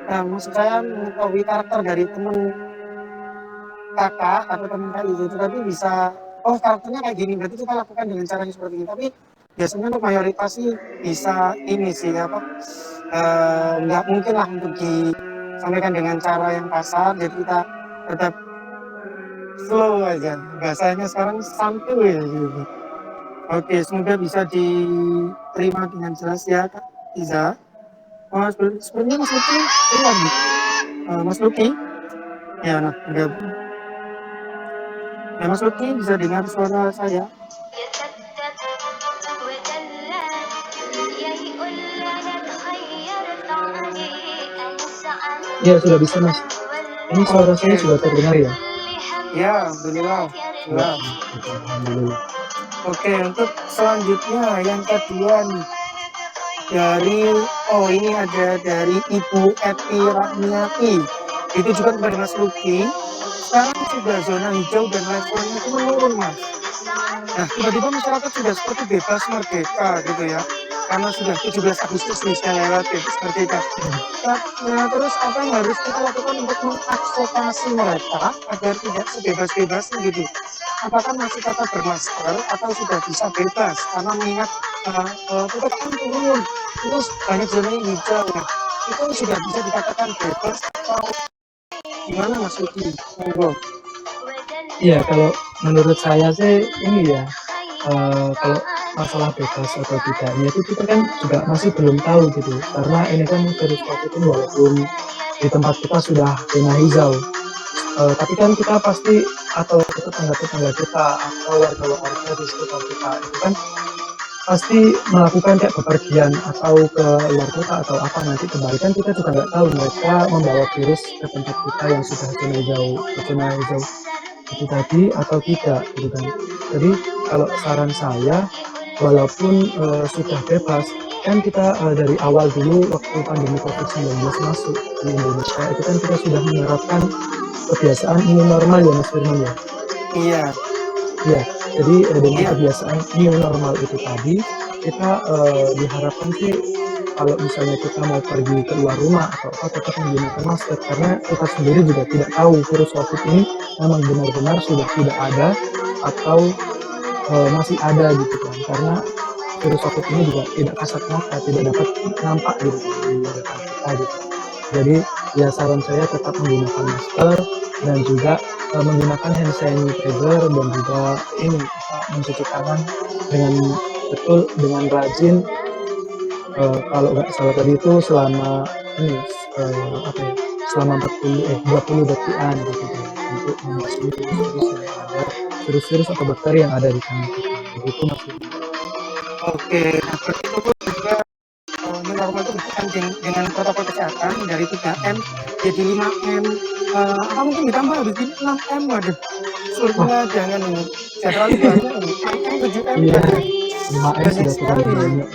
B: maksud saya mengetahui karakter dari teman kakak atau teman kak itu tapi bisa, oh karakternya kayak gini, berarti kita lakukan dengan cara yang seperti ini. Tapi biasanya untuk mayoritas sih bisa ini sih apa, nggak mungkin lah untuk disampaikan dengan cara yang kasar, jadi kita tetap slow aja, bahasanya sekarang santuy gitu. Oke, semoga bisa diterima dengan jelas ya Kak Iza. Sebenarnya Mas Luki ini lagi, Mas Luki ya, nah udah. Nah, Mas Luki bisa dengar suara saya?
C: Ya sudah bisa Mas. Ini suara saya sudah terdengar ya?
B: Ya, alhamdulillah.
C: Ya,
B: Jelas.
C: alhamdulillah.
B: Oke, untuk selanjutnya yang kedua nih dari ini ada dari Ibu Eti Rahmiati. Itu juga kepada Mas Luki. Sekarang sudah zona hijau dan levelnya itu menurun Mas. Nah, tiba-tiba masyarakat sudah seperti bebas merdeka gitu ya. Karena sudah 17 Agustus bisa lewat bebas merdeka. Nah, terus apa yang harus kita lakukan untuk mengadvokasi mereka agar tidak sebebas-bebasnya gitu? Apakah masih tetap bermasker atau sudah bisa bebas? Karena mengingat kita kan turun, terus banyak zona yang hijau. Nah, itu sudah bisa dikatakan bebas atau gimana Mas Luki? Monggo.
C: Iya, kalau menurut saya sih ini ya, kalau masalah bebas atau tidaknya itu kita kan juga masih belum tahu gitu, karena ini kan virus COVID ini walaupun di tempat kita sudah zona hijau, tapi kan kita pasti, atau tetangga-tetangga kita atau warga-warga di sekitar kita itu kan pasti melakukan kayak bepergian atau ke luar kota atau apa, nanti kembali kan kita juga nggak tahu mereka membawa virus ke tempat kita yang sudah zona hijau itu tadi atau tidak gitu kan. Jadi kalau saran saya, walaupun sudah bebas, kan kita dari awal dulu waktu pandemi COVID-19 masuk di Indonesia itu kan kita sudah menerapkan kebiasaan new normal ya Mas Firman ya.
B: Iya.
C: Ya, jadi dengan kebiasaan new normal itu tadi kita diharapkan sih kalau misalnya kita mau pergi keluar rumah atau apa tetap menggunakan masker, karena kita sendiri juga tidak tahu virus COVID ini memang benar-benar sudah tidak ada atau masih ada gitu kan, karena virus COVID ini juga tidak kasat mata, tidak dapat nampak gitu kan di depan kita gitu. Jadi ya saran saya tetap menggunakan masker dan juga menggunakan hand sanitizer dan juga ini mencuci tangan dengan betul dengan rajin. Kalau nggak salah tadi itu selama ini apa ya, selama 20 detikan gitu kan, untuk membasmi virus-virus yang ada, virus-virus atau bakteri yang ada di tangan kita. Begitu Mas.
B: Oke, nah seperti itu pun juga new normal itu berkaitan dengan protokol kesehatan dari 3M jadi 5M. Apa mungkin ditambah habis ini 6M? Waduh, surga jangan ini. Saya terlalu banyak ini. 6M, 7M,
C: Iya,
B: waduh,
C: 5M
B: banyak
C: sudah terlalu
B: sekali.
C: banyak.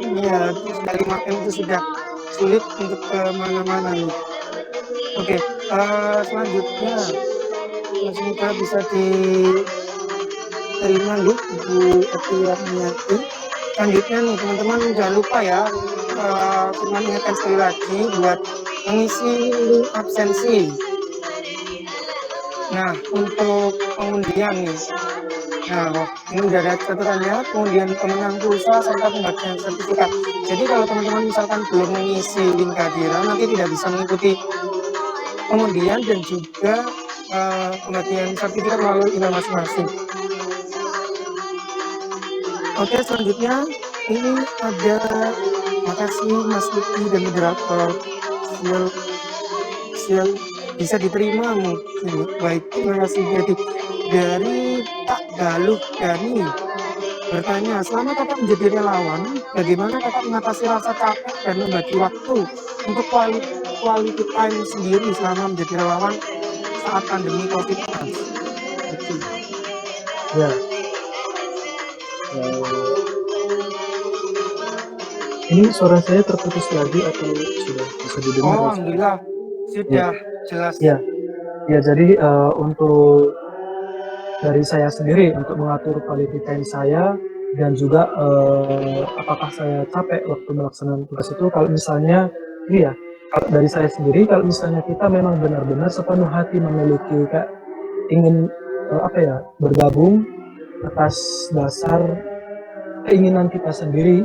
B: Iya, terus dari 5M itu sudah sulit untuk kemana-mana nih. Oke, selanjutnya semoga bisa diterima nih Ibu Eti Rahmiati. Selanjutnya nih teman-teman jangan lupa ya, Firman ingatkan sekali lagi buat mengisi link absensi. Nah untuk pengundian nih, nah ini udah ada catatannya, pengundian pemenang pulsa serta pembagian sertifikat. Jadi kalau teman-teman misalkan belum mengisi link kehadiran, nanti tidak bisa mengikuti pengundian dan juga pembagian sertifikat melalui email masing-masing. Oke, selanjutnya ini ada makasih Mas Luki dan moderator sial bisa diterima mungkin. Baik, terima kasih. Jadi dari Pak Galuh Dani bertanya, selama kakak menjadi relawan, bagaimana kakak mengatasi rasa capek dan membagi waktu untuk quality time sendiri selama menjadi relawan saat pandemi COVID-19?
C: Ya. Ini suara saya terputus lagi atau sudah bisa didengar?
B: Oh, alhamdulillah sudah jelas.
C: Ya, ya jadi untuk dari saya sendiri untuk mengatur quality time saya dan juga apakah saya capek waktu melaksanakan tugas itu, kalau misalnya ini ya, kalau dari saya sendiri, kalau misalnya kita memang benar-benar sepenuh hati memiliki kayak ingin apa ya, bergabung atas dasar keinginan kita sendiri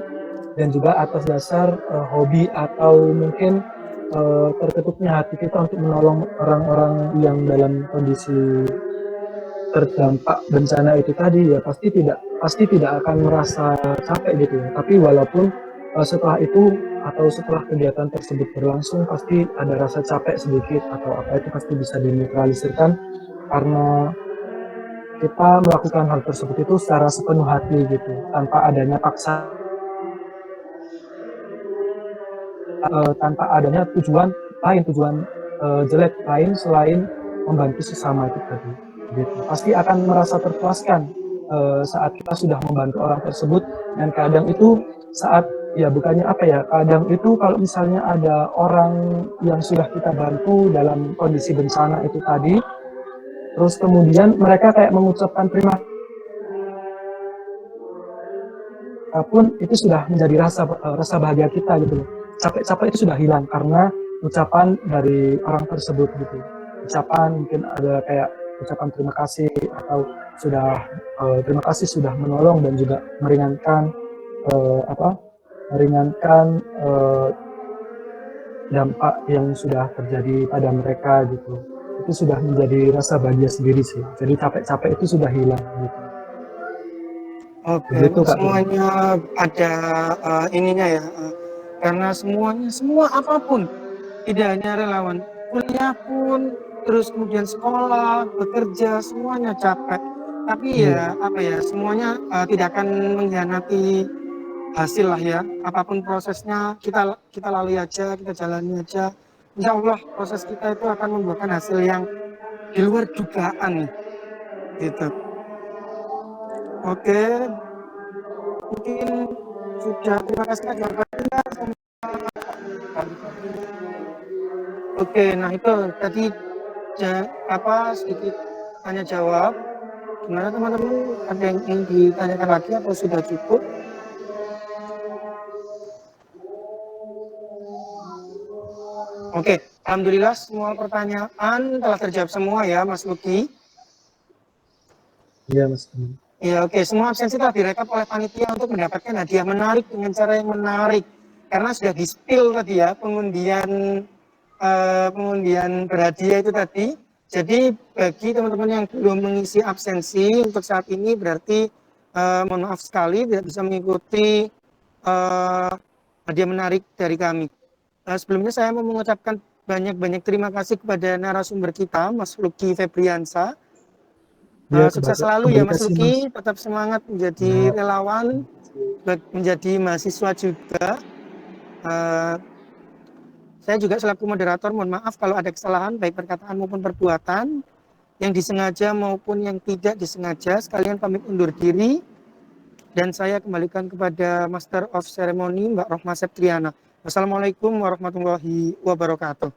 C: dan juga atas dasar hobi atau mungkin terketupnya hati kita untuk menolong orang-orang yang dalam kondisi terdampak bencana itu tadi, ya pasti tidak akan merasa capek gitu ya. Tapi walaupun setelah itu atau setelah kegiatan tersebut berlangsung pasti ada rasa capek sedikit atau apa, itu pasti bisa dinetralisirkan karena kita melakukan hal tersebut itu secara sepenuh hati gitu, tanpa adanya tanpa adanya tujuan jelek lain selain membantu sesama itu tadi. Gitu. Pasti akan merasa terpuaskan saat kita sudah membantu orang tersebut, dan kadang itu saat ya bukannya apa ya, kadang itu kalau misalnya ada orang yang sudah kita bantu dalam kondisi bencana itu tadi, terus kemudian mereka kayak mengucapkan terima pun, itu sudah menjadi rasa bahagia kita gitu loh. Capek-capek itu sudah hilang karena ucapan dari orang tersebut gitu. Ucapan mungkin ada kayak ucapan terima kasih atau sudah terima kasih sudah menolong dan juga meringankan dampak yang sudah terjadi pada mereka gitu. Itu sudah menjadi rasa bahagia sendiri sih. Jadi capek-capek itu sudah hilang gitu.
B: Oke,
C: Begitu, Kak.
B: semuanya ada ininya ya, karena semua apapun, tidak hanya relawan, kuliah pun, terus kemudian sekolah, bekerja, semuanya capek. Tapi ya apa ya, semuanya tidak akan mengkhianati hasil lah ya. Apapun prosesnya kita lalui aja, kita jalani aja. Insya Allah proses kita itu akan membuahkan hasil yang di luar dugaan nih, gitu. Oke, mungkin sudah, terima kasih Kak jawabannya. Oke, nah itu tadi sedikit tanya jawab. Gimana teman-teman, ada yang ingin ditanyakan lagi atau sudah cukup? Oke, alhamdulillah semua pertanyaan telah terjawab semua ya, Mas Luki.
C: Iya, Mas.
B: Ya, oke, semua absensi telah direkap oleh panitia untuk mendapatkan hadiah menarik dengan cara yang menarik. Karena sudah di-spill tadi ya, pengundian berhadiah itu tadi. Jadi bagi teman-teman yang belum mengisi absensi untuk saat ini berarti mohon maaf sekali tidak bisa mengikuti hadiah menarik dari kami. Sebelumnya saya mau mengucapkan banyak-banyak terima kasih kepada narasumber kita, Mas Luki Febriansa.
C: Iya,
B: Sukses selalu ya
C: kembali
B: Mas
C: kasih, Mas.
B: Luki, tetap semangat menjadi
C: Ya,
B: relawan, menjadi mahasiswa juga. Uh, saya juga selaku moderator mohon maaf kalau ada kesalahan baik perkataan maupun perbuatan yang disengaja maupun yang tidak disengaja. Sekalian pamit undur diri dan saya kembalikan kepada Master of Ceremony Mbak Rohma Septriana. Wassalamualaikum warahmatullahi wabarakatuh.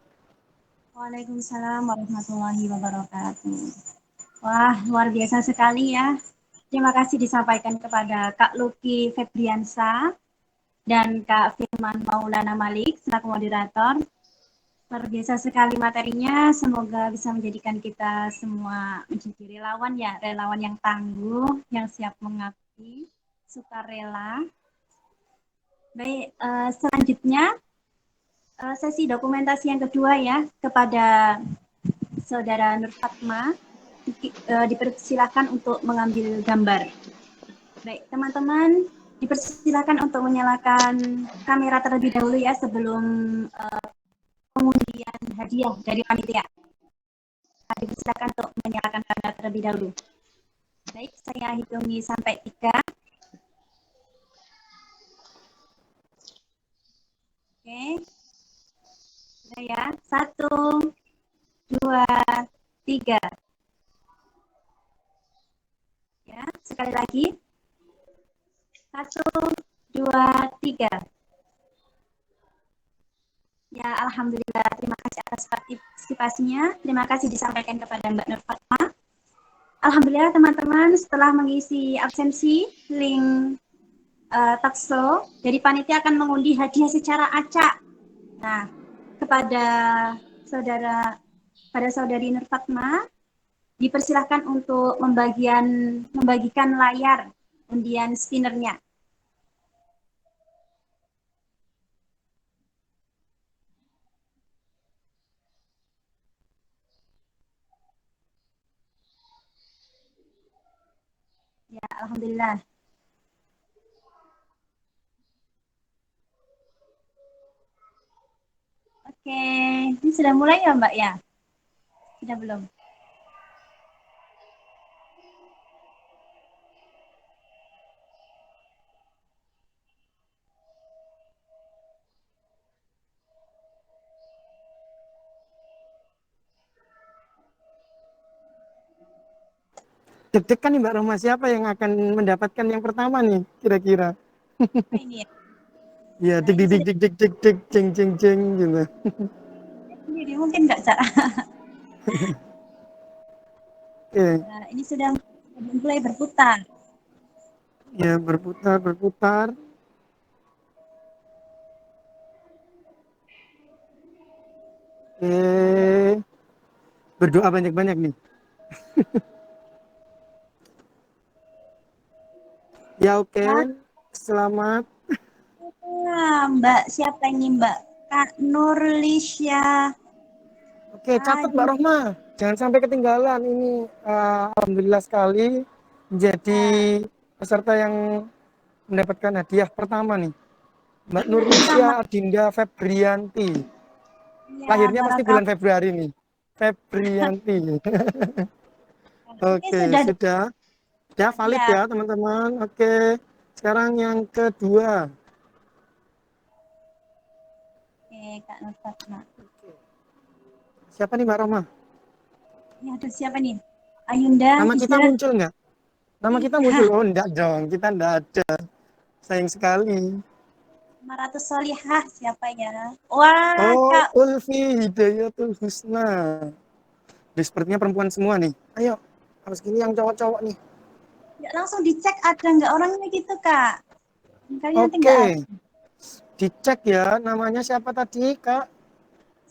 A: Waalaikumsalam warahmatullahi wabarakatuh. Wah, luar biasa sekali ya. Terima kasih disampaikan kepada Kak Luki Febriansa dan Kak Firman Maulana Malik selaku moderator. Luar biasa sekali materinya. Semoga bisa menjadikan kita semua menjadi relawan ya, relawan yang tangguh, yang siap mengabdi, sukarela. Baik, selanjutnya sesi dokumentasi yang kedua ya kepada Saudara Nur Fatma dipersilakan untuk mengambil gambar. Baik, teman-teman dipersilakan untuk menyalakan kamera terlebih dahulu ya sebelum pengundian hadiah dari panitia. Dipersilakan untuk menyalakan kamera terlebih dahulu. Baik, saya hitungi sampai 3. Oke. Sudah ya. 1, 2, 3. Ya, sekali lagi. 1, 2, 3. Ya, alhamdulillah. Terima kasih atas partisipasinya. Terima kasih disampaikan kepada Mbak Nur Fatma. Alhamdulillah teman-teman setelah mengisi absensi link Takso, jadi panitia akan mengundi hadiah secara acak. Nah, kepada saudari Nur Fatma dipersilahkan untuk membagikan layar undian spinnernya. Ya, alhamdulillah. Oke, ini sudah mulai ya Mbak ya? Sudah belum?
B: Deg-degan nih Mbak Rohma, siapa yang akan mendapatkan yang pertama nih kira-kira?
A: Ini ya.
B: Ya,
A: Nah,
B: dik
A: ini
B: dik dik
A: sudah
B: dik dik dik dik jeng jeng jeng gitu.
A: sendiri mungkin nggak Cak?
B: Oke,
A: Nah, ini sudah mulai berputar.
B: ya berputar berputar. Berdoa banyak-banyak nih. Ya oke, selamat.
A: Mbak siapa ini Mbak? Kak Nurlisya.
B: Oke, catat Mbak Rohma, jangan sampai ketinggalan. Ini alhamdulillah sekali menjadi peserta yang mendapatkan hadiah pertama nih. Mbak
A: Pertama.
B: Nurlisya Adinda Febrianti.
A: Ya,
B: Lahirnya pasti bulan
A: Barakallah.
B: Februari nih. Febrianti.
A: Ini
B: Oke,
A: sudah
B: sudah. Ya, valid
A: ya.
B: ya teman-teman. Oke, sekarang yang kedua.
A: Oke, Kak Nur Fatma.
B: Siapa nih Mbak Roma?
A: Ini ada siapa nih? Ayunda
B: Nama kita
A: Hijrah.
B: muncul nggak? Nama kita muncul? Oh, enggak dong. Kita enggak ada. Sayang sekali.
A: 500 Solihah siapa ya? Wah,
B: Oh,
A: Kak.
B: Ulfi Hidayatul Husna. Jadi sepertinya perempuan semua nih. Ayo, harus gini yang cowok-cowok nih.
A: Ya, langsung dicek ada nggak orangnya gitu, Kak. Kali nanti nggak ada.
B: Oke, dicek ya. Namanya siapa tadi, Kak?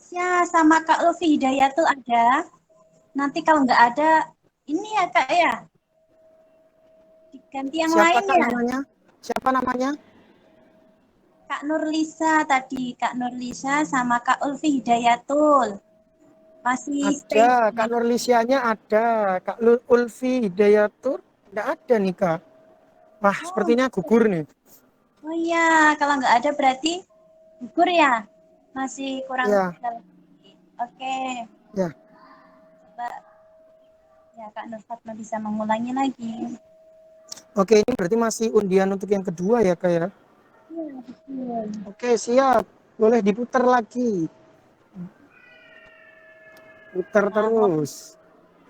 A: Ya, sama Kak Lutfi Hidayat tuh ada. Nanti kalau nggak ada, ini ya Kak ya, diganti yang
B: Siapa
A: lain
B: Kak
A: ya.
B: namanya? Siapa namanya?
A: Kak Nurlisa tadi, Kak Nurlisa sama Kak Ulfi Hidayatul. Masih stay.
B: Ada, Kak Nurlisianya ada. Kak Ulfi Hidayatur enggak ada nih Kak. Wah,
A: Oh,
B: sepertinya gugur nih.
A: oh iya, kalau nggak ada berarti gugur ya. Masih kurang
B: Ya,
A: tiga lagi. Oke,
B: ya.
A: coba ya Kak Nur Fatma bisa mengulangi lagi.
B: Oke, ini berarti masih undian untuk yang kedua ya Kak ya.
A: Iya, betul.
B: Oke, siap. Boleh diputar lagi. Putar
A: Nah, mau
B: terus.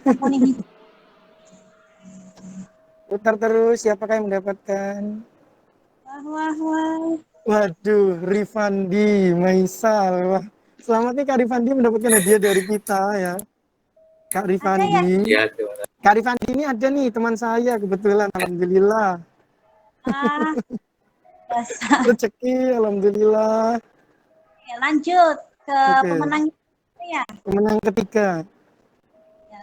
A: kuning hijau.
B: Putar terus. Siapakah yang mendapatkan?
A: Wah, wah, wah.
B: Waduh, Rifandi, Maisal. Wah, selamat nih Kak Rifandi mendapatkan hadiah dari kita ya. Kak
A: Ada ya?
B: Rifandi.
E: Ya, terima kasih.
B: Kak Rifandi ini ada nih teman saya kebetulan. Alhamdulillah.
A: Ah, dasar.
B: Rezeki, alhamdulillah.
A: Ya, lanjut ke
B: Oke,
A: pemenang ya.
B: pemenang ketiga.
A: Ya,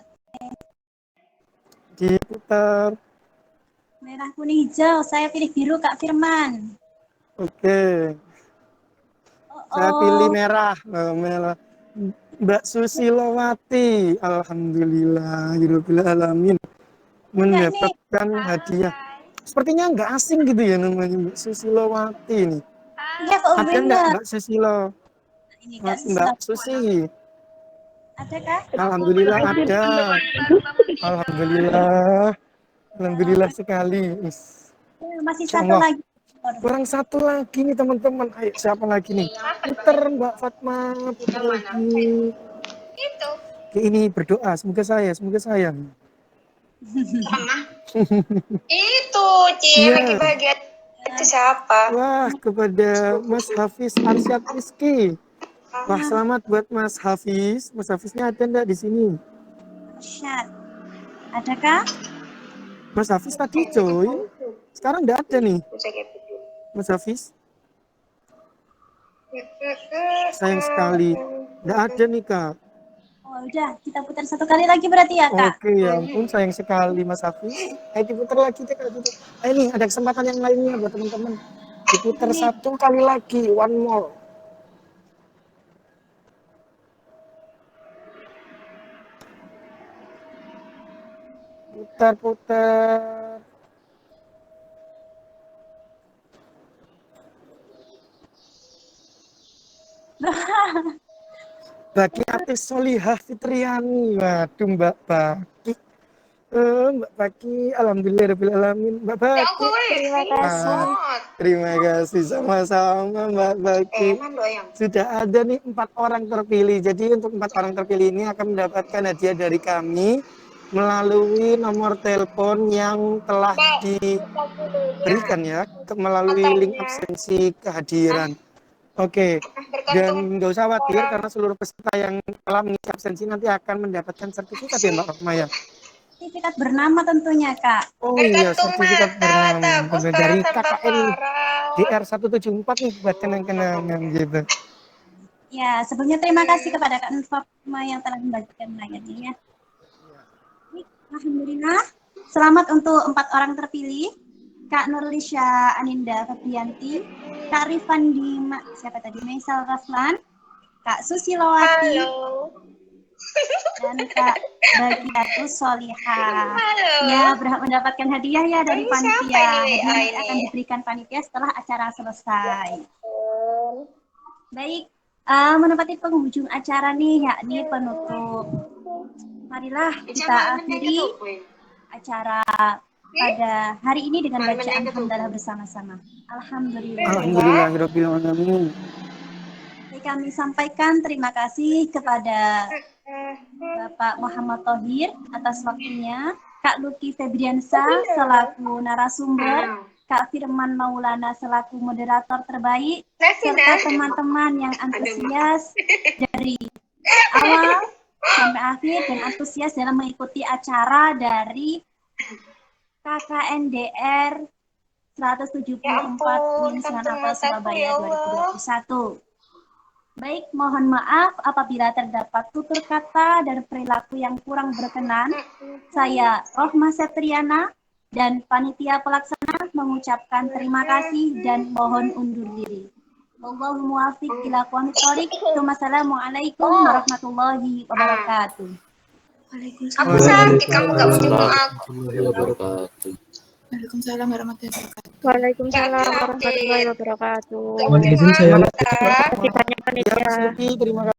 B: Diputar.
A: merah, kuning, hijau. Saya pilih biru Kak Firman.
B: Oke,
A: Oh,
B: saya pilih
A: oh.
B: merah. Merah. Mbak Susilowati, alhamdulillah, alamin,
A: Enggak nih.
B: mendapatkan hadiah. Sepertinya nggak asing gitu ya namanya Mbak Susilowati nih.
A: Iya kok
B: Ada nggak
A: bener.
B: Mbak Susilo?
A: Ini Kak
B: Mbak
A: Susilo.
B: Susi?
A: Ada kah?
B: Alhamdulillah ada. Alhamdulillah.
A: Ya,
B: Alhamdulillah sekali.
A: masih
B: Insya
A: satu
B: Allah.
A: lagi.
B: Kurang satu lagi nih teman-teman. Ayo siapa lagi nih? Puter Mbak Fatma, puter lagi. Oke, ini berdoa. Semoga saya, semoga saya.
F: Itu, Cie,
B: Iya.
F: bagi-bagi itu siapa?
B: Wah, kepada Mas Hafiz Arsyad Rizky. Wah, selamat buat Mas Hafiz. Mas Hafiznya ada enggak di sini?
A: Arsyad. Adakah?
B: Mas Hafiz tadi join. Sekarang enggak ada nih. Mas Hafiz. Sayang sekali. Enggak ada nih, Kak.
A: Oh, udah, kita putar satu kali lagi berarti ya, Kak.
B: Oke, ya ampun, sayang sekali Mas Hafiz. Ayo diputar lagi deh, Kak. Gitu. Ini ada kesempatan yang lainnya buat teman-teman. Diputar
A: Ini
B: satu kali lagi, one more. Putar-putar. Bagi artis Solihah Fitriani. Waduh, Mbak Baki. Mbak Baki, alhamdulillahirrahmanirrahim. Mbak Baki.
A: terima kasih.
B: Terima kasih sama-sama Mbak Baki. Sudah ada nih 4 orang terpilih. Jadi untuk 4 orang terpilih ini akan mendapatkan hadiah dari kami melalui nomor telepon yang telah diberikan ya, melalui link absensi kehadiran. Oke, dan nggak usah khawatir karena seluruh peserta yang telah mengisi absensi nanti akan mendapatkan sertifikat ya Mbak Maya.
A: Sertifikat bernama tentunya, Kak.
B: Oh iya,
F: Bergantung
B: sertifikat
F: mata,
B: bernama
F: takut
B: dari
F: tanpa
B: KKN
F: parau.
B: DR174 nih buat kenang-kenangan gitu.
A: Ya, sebelumnya terima kasih kepada Kak Nurfatma yang telah membagikan layarnya. Alhamdulillah. Selamat untuk 4 orang terpilih. Kak Nurlisha Aninda Febrianti, Kak Rifandi, siapa tadi? Maisal Raflan, Kak Susilowati,
F: Halo.
A: dan Kak Bagiatus Solihah.
F: Halo.
A: Ya, berhak mendapatkan hadiah ya dari
F: Ini siapa
A: panitia.
F: ini WA
A: Hadiah
F: ini?
A: akan diberikan panitia setelah acara selesai. Baik, menepati penghujung acara nih, yakni penutup. Marilah kita akhiri acara pada hari ini dengan bacaan hamdalah bersama-sama. Alhamdulillah.
B: Alhamdulillahirabbil alamin.
A: Kami sampaikan terima kasih kepada Bapak Muhammad Thohir atas waktunya, Kak Luki Febriansa selaku narasumber, Kak Firman Maulana selaku moderator terbaik, serta teman-teman yang antusias dari awal sampai akhir dan antusias dalam mengikuti acara dari KKNDR 174 Peninsulan Atas Surabaya 2021. Baik, mohon maaf apabila terdapat tutur kata dan perilaku yang kurang berkenan. Saya Rohma Septriana dan panitia pelaksana mengucapkan terima kasih dan mohon undur diri. Wallahu muwaffiq ila aqwamit thoriq. Wassalamualaikum warahmatullahi wabarakatuh.
F: Aku sakit, kamu gak mau jemput aku.
G: Waalaikumsalam warahmatullahi wabarakatuh.
H: Waalaikumsalam warahmatullahi wabarakatuh.
C: Mohon izin saya
F: Kita.
B: Ya, Mas Luki, terima kasih.